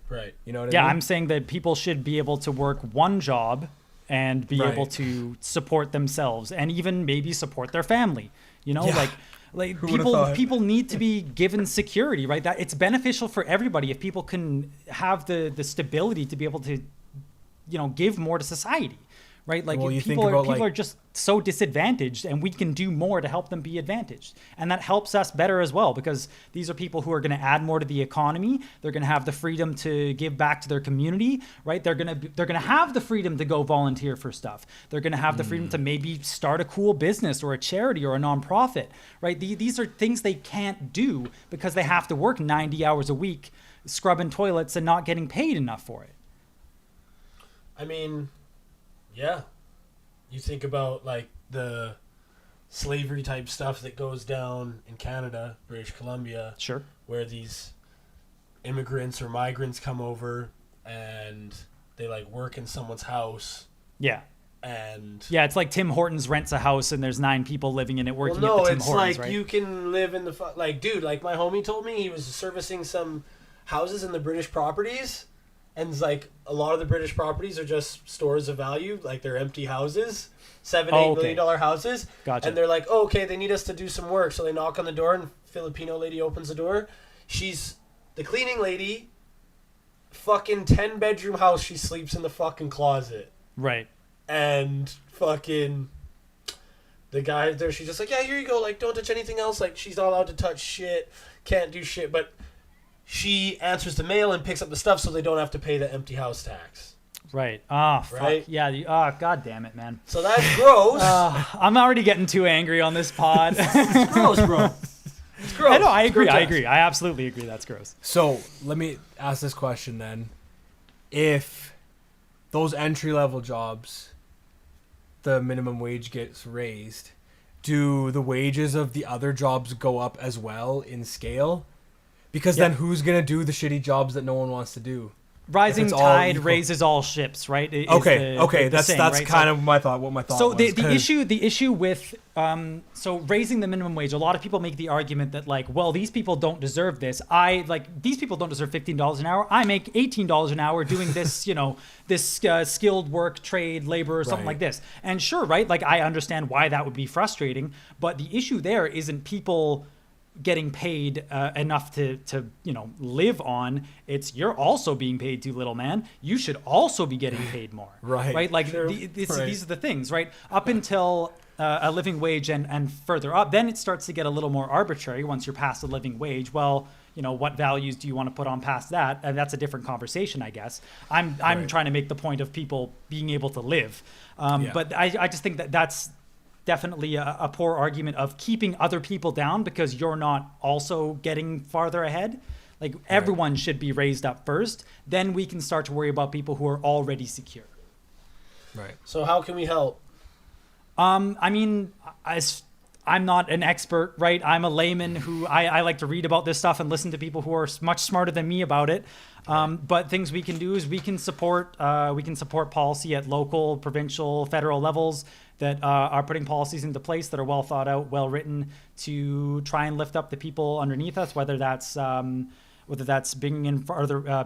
Right. You know what I mean? Yeah, I'm saying that people should be able to work 1 job and be able to support themselves and even maybe support their family. Like people need to be given security, right? That it's beneficial for everybody if people can have the stability to be able to, give more to society, right? Like people are just so disadvantaged, and we can do more to help them be advantaged, and that helps us better as well because these are people who are going to add more to the economy. They're going to have the freedom to give back to their community, right? They're going to have the freedom to go volunteer for stuff. They're going to have the freedom to maybe start a cool business or a charity or a nonprofit, right? These are things they can't do because they have to work 90 hours a week scrubbing toilets and not getting paid enough for it. I mean, yeah. You think about like the slavery type stuff that goes down in Canada, British Columbia, sure, where these immigrants or migrants come over and they like work in someone's house. Yeah. And Yeah, it's like Tim Hortons rents a house and there's 9 people living in it working well, no, at the Tim it's Hortons, like right? you can live in the like, dude, like my homie told me he was servicing some houses in the British properties, and it's like a lot of the British properties are just stores of value, like they're empty houses, $7-8 million dollar houses. Gotcha. And they're like, oh, okay, they need us to do some work, so they knock on the door, and Filipino lady opens the door. She's the cleaning lady. Fucking 10-bedroom house. She sleeps in the fucking closet. Right. And fucking the guy there, she's just like, yeah, here you go, like, don't touch anything else, like, she's not allowed to touch shit, can't do shit, but she answers the mail and picks up the stuff so they don't have to pay the empty house tax. Right. Ah, fuck. Right? Yeah. God damn it, man. So that's gross. I'm already getting too angry on this pod. It's gross, bro. It's gross. I know. I agree. Screw I tax. agree. I absolutely agree. That's gross. So let me ask this question then: if those entry-level jobs, the minimum wage gets raised, do the wages of the other jobs go up as well in scale? Because then who's gonna do the shitty jobs that no one wants to do? Rising it's all tide equal. raises all ships, right? Is Okay, the that's saying, that's right? kind of my thought. What my thought. So was, the 'cause- issue with so raising the minimum wage, a lot of people make the argument that like, well, these people don't deserve this. These people don't deserve $15 an hour. I make $18 an hour doing this, this skilled work, trade, labor, or something Right. like this. And sure, right? Like I understand why that would be frustrating, but the issue there isn't people getting paid enough to live on. It's you're also being paid too little, man. You should also be getting paid more. Right. Like Sure. these Right. are the things, right? Up until a living wage and further up, then it starts to get a little more arbitrary once you're past a living wage. Well, what values do you want to put on past that? And that's a different conversation, I guess. I'm Right. trying to make the point of people being able to live. Yeah. But I just think that's definitely a poor argument of keeping other people down because you're not also getting farther ahead. Like everyone should be raised up first. Then we can start to worry about people who are already secure. Right. So how can we help? I mean, I'm not an expert, right? I'm a layman who I like to read about this stuff and listen to people who are much smarter than me about it. But things we can do is we can support policy at local, provincial, federal levels that are putting policies into place that are well thought out, well written to try and lift up the people underneath us, whether that's bringing in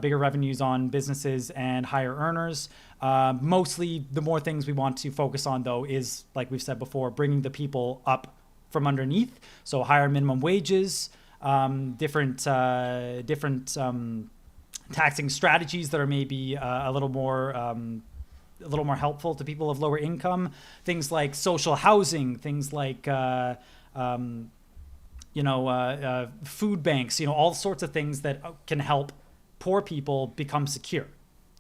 bigger revenues on businesses and higher earners. Mostly the more things we want to focus on, though, is, like we've said before, bringing the people up from underneath. So higher minimum wages, different taxing strategies that are maybe a little more helpful to people of lower income. Things like social housing, things like food banks, all sorts of things that can help poor people become secure,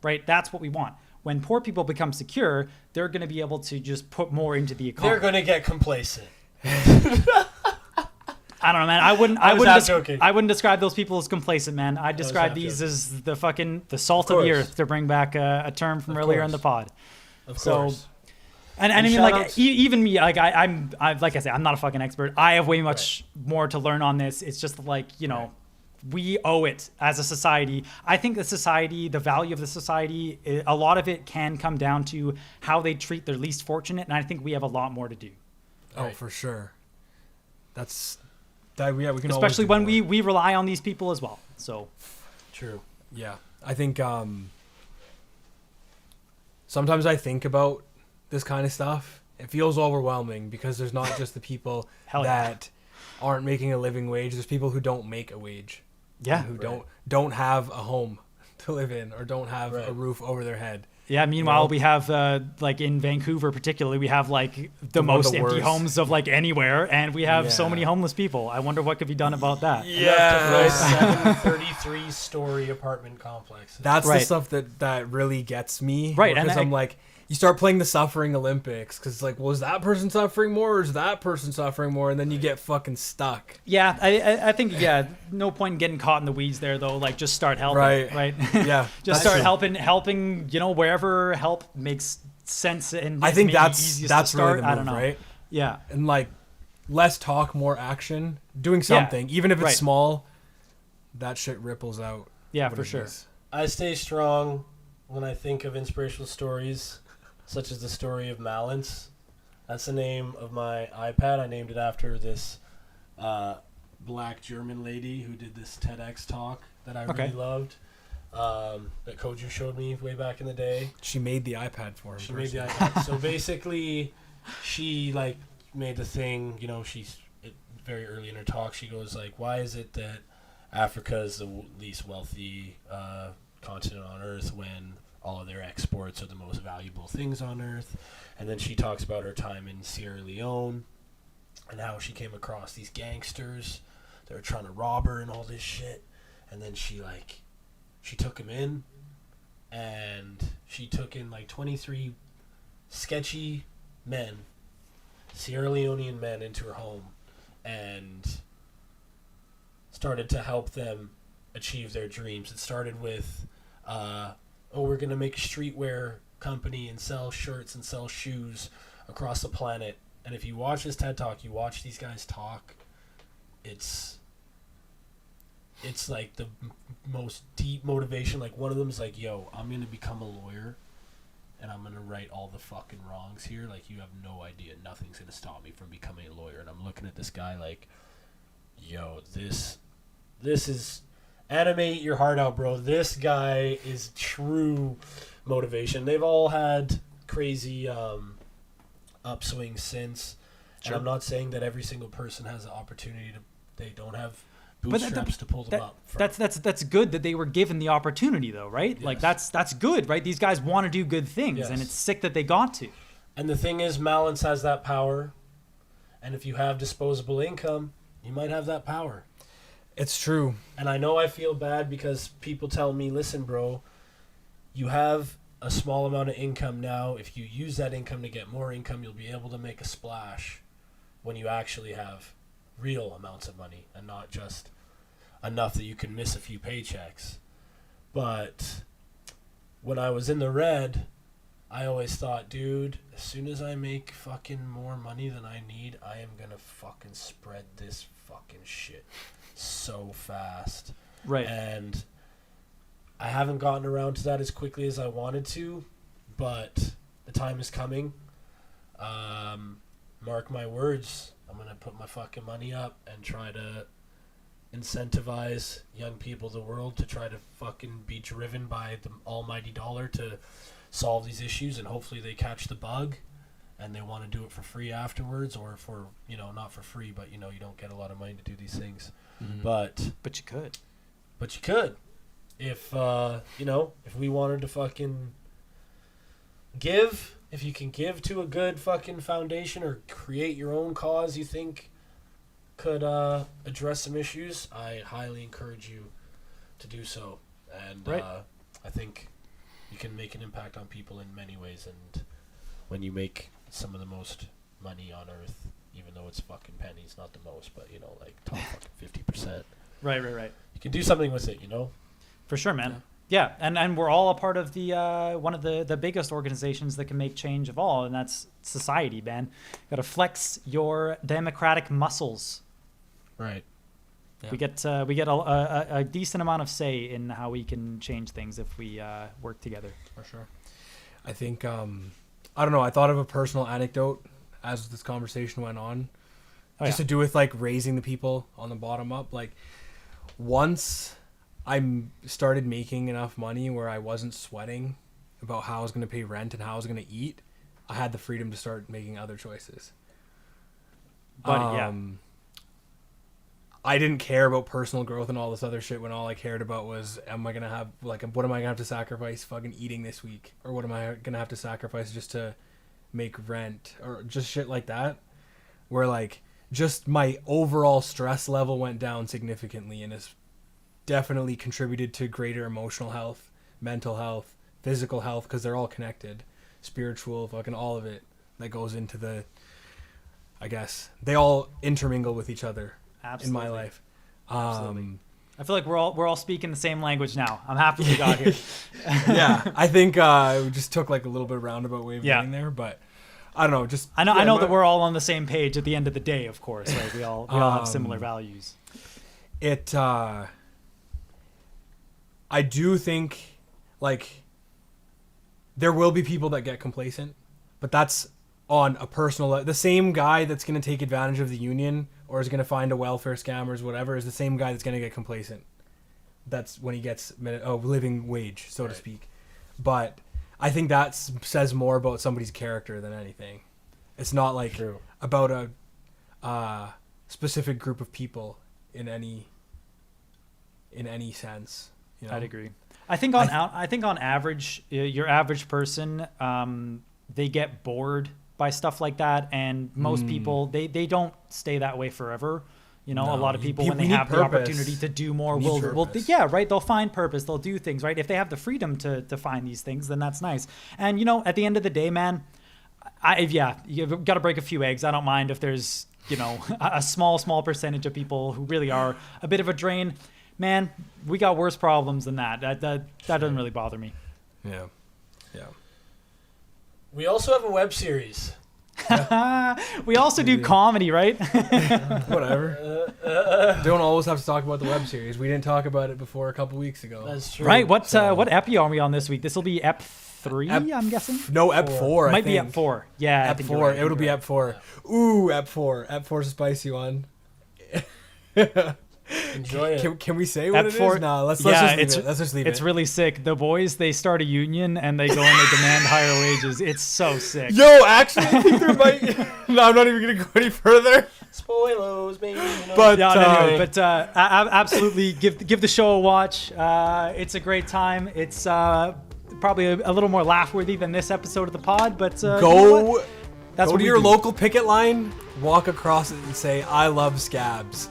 right? That's what we want. When poor people become secure, they're going to be able to just put more into the economy. They're going to get complacent. I don't know, man. I wouldn't joking. I wouldn't describe those people as complacent, man. I'd describe half these joking. as the salt of the course. earth, to bring back a term from earlier in the pod. Of So- course. And I And mean, shout like outs- even me, like I'm like I say, I'm not a fucking expert. I have way much more to learn on this. It's just like we owe it as a society. I think the value of the society, a lot of it can come down to how they treat their least fortunate, and I think we have a lot more to do. Oh, Right. for sure. We can always Especially do when more. we rely on these people as well. So True. Yeah, I think sometimes I think about this kind of stuff. It feels overwhelming because there's not just the people Hell yeah. that aren't making a living wage. There's people who don't make a wage. yeah, and who don't have a home to live in or don't have a Right. roof over their head. yeah. Meanwhile, know? we have like in Vancouver, particularly, we have like the One of most the empty worst. homes of like anywhere, and we have so Yeah. many homeless people. I wonder what could be done about that. Enough to fill 733-story apartment complexes. That's the Right. stuff that really gets me. Right, and because I- I'm like, you start playing the suffering Olympics because like, well, is that person suffering more or is that person suffering more? And then you get fucking stuck. Yeah, I think no point in getting caught in the weeds there though. Like just start helping, Right. Yeah, just that's start true. helping. Wherever help makes sense and I is think maybe that's easiest that's to start. really the I don't move, know. right? Yeah, And like, less talk, more action. Doing something, even if it's right. small, that shit ripples out. yeah, for What it sure. is. I stay strong when I think of inspirational stories. such as the story of Malance. That's the name of my iPad. I named it after this black German lady who did this TEDx talk that I really loved. That Koju showed me way back in the day. She made the iPad for him. She made the iPad. So basically, she like made the thing. You know, she's very early in her talk. She goes like, "Why is it that Africa is the least wealthy continent on Earth when all of their exports are the most valuable things on Earth?" And then she talks about her time in Sierra Leone and how she came across these gangsters that were trying to rob her and all this shit. And then she took him in, and she took in like 23 sketchy men, Sierra Leonean men, into her home and started to help them achieve their dreams. It started with, we're going to make a streetwear company and sell shirts and sell shoes across the planet. And if you watch this TED Talk, you watch these guys talk, it's like the most deep motivation. Like, one of them is like, yo, I'm going to become a lawyer and I'm going to right all the fucking wrongs here. Like, you have no idea. Nothing's going to stop me from becoming a lawyer. And I'm looking at this guy like, yo, this is animate your heart out, bro. This guy is true motivation. They've all had crazy upswings since. Sure. And I'm not saying that every single person has the opportunity to. They don't have bootstraps to pull them up. That's good that they were given the opportunity, though, right? Yes. Like that's good, right? These guys want to do good things, yes. And it's sick that they got to. And the thing is, Malance has that power, and if you have disposable income, you might have that power. It's true. And I know I feel bad because people tell me, listen, bro, you have a small amount of income now. If you use that income to get more income, you'll be able to make a splash when you actually have real amounts of money and not just enough that you can miss a few paychecks. But when I was in the red, I always thought, dude, as soon as I make fucking more money than I need, I am going to fucking spread this fucking shit so fast. Right. And I haven't gotten around to that as quickly as I wanted to, but the time is coming. Mark my words. I'm going to put my fucking money up and try to incentivize young people of the world to try to fucking be driven by the almighty dollar to solve these issues, and hopefully they catch the bug and they want to do it for free afterwards, or for, not for free, but you don't get a lot of money to do these things. Mm-hmm. But you could. If if we wanted to fucking give, if you can give to a good fucking foundation or create your own cause you think could address some issues, I highly encourage you to do so. And right. I think you can make an impact on people in many ways. And when you make some of the most money on earth, even though it's fucking pennies, not the most, but like top fucking 50%. Right. You can do something with it, For sure, man. Yeah, and we're all a part of the one of the biggest organizations that can make change of all, and that's society, man. Got to flex your democratic muscles. Right. Yeah. We get a decent amount of say in how we can change things if we work together. For sure. I think I don't know. I thought of a personal anecdote as this conversation went on, to do with like raising the people on the bottom up. Like, once I started making enough money where I wasn't sweating about how I was going to pay rent and how I was going to eat, I had the freedom to start making other choices. But I didn't care about personal growth and all this other shit when all I cared about was, what am I going to have to sacrifice fucking eating this week? Or what am I going to have to sacrifice just to make rent? Or just shit like that. Where like, just my overall stress level went down significantly, and it's definitely contributed to greater emotional health, mental health, physical health, because they're all connected. Spiritual, fucking all of it that goes into the, I guess, they all intermingle with each other. Absolutely. In my life. Absolutely. I feel like we're all speaking the same language now. I'm happy we got here. Yeah, I think we just took like a little bit of roundabout way of getting there, but I don't know. Just I know that we're all on the same page at the end of the day. Of course, right? We all have similar values. I do think, like, there will be people that get complacent, but that's on a personal level. The same guy that's going to take advantage of the union or is going to find a welfare scam or whatever is the same guy that's going to get complacent. That's when he gets living wage, so to speak. But I think that says more about somebody's character than anything. It's not like about a specific group of people in any sense. You know? I'd agree. I think on average, your average person, they get bored by stuff like that, and most people they don't stay that way forever. You know, a lot of people when they have the opportunity to do more, they'll find purpose. They'll do things, right? If they have the freedom to find these things, then that's nice. And you know, at the end of the day, man, you've got to break a few eggs. I don't mind if there's, you know, a small percentage of people who really are a bit of a drain. Man, we got worse problems than that. That doesn't really bother me. Yeah. We also have a web series. We also do comedy, right? Whatever. Don't always have to talk about the web series. We didn't talk about it before a couple weeks ago. That's true. Right. What epi are we on this week? This will be ep 3, I'm guessing. No, ep 4. Might be ep 4. Yeah, ep 4. Right. It'll be ep 4. Ooh, ep 4. Ep 4's a spicy one. Enjoy it. Can we say what it is? No, let's just leave it. It's really sick. The boys, they start a union and they go and they demand higher wages. It's so sick. Yo, actually, I think there might. No, I'm not even gonna go any further. Spoilers, baby. But absolutely give the show a watch. It's a great time. It's probably a little more laugh worthy than this episode of the pod. But go to your local picket line, walk across it, and say, "I love scabs."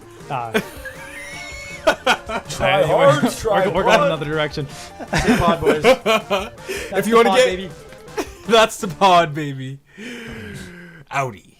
TriHards, we're going another direction. TriPod, boys. If you want to get, baby. That's the pod, baby. Audi.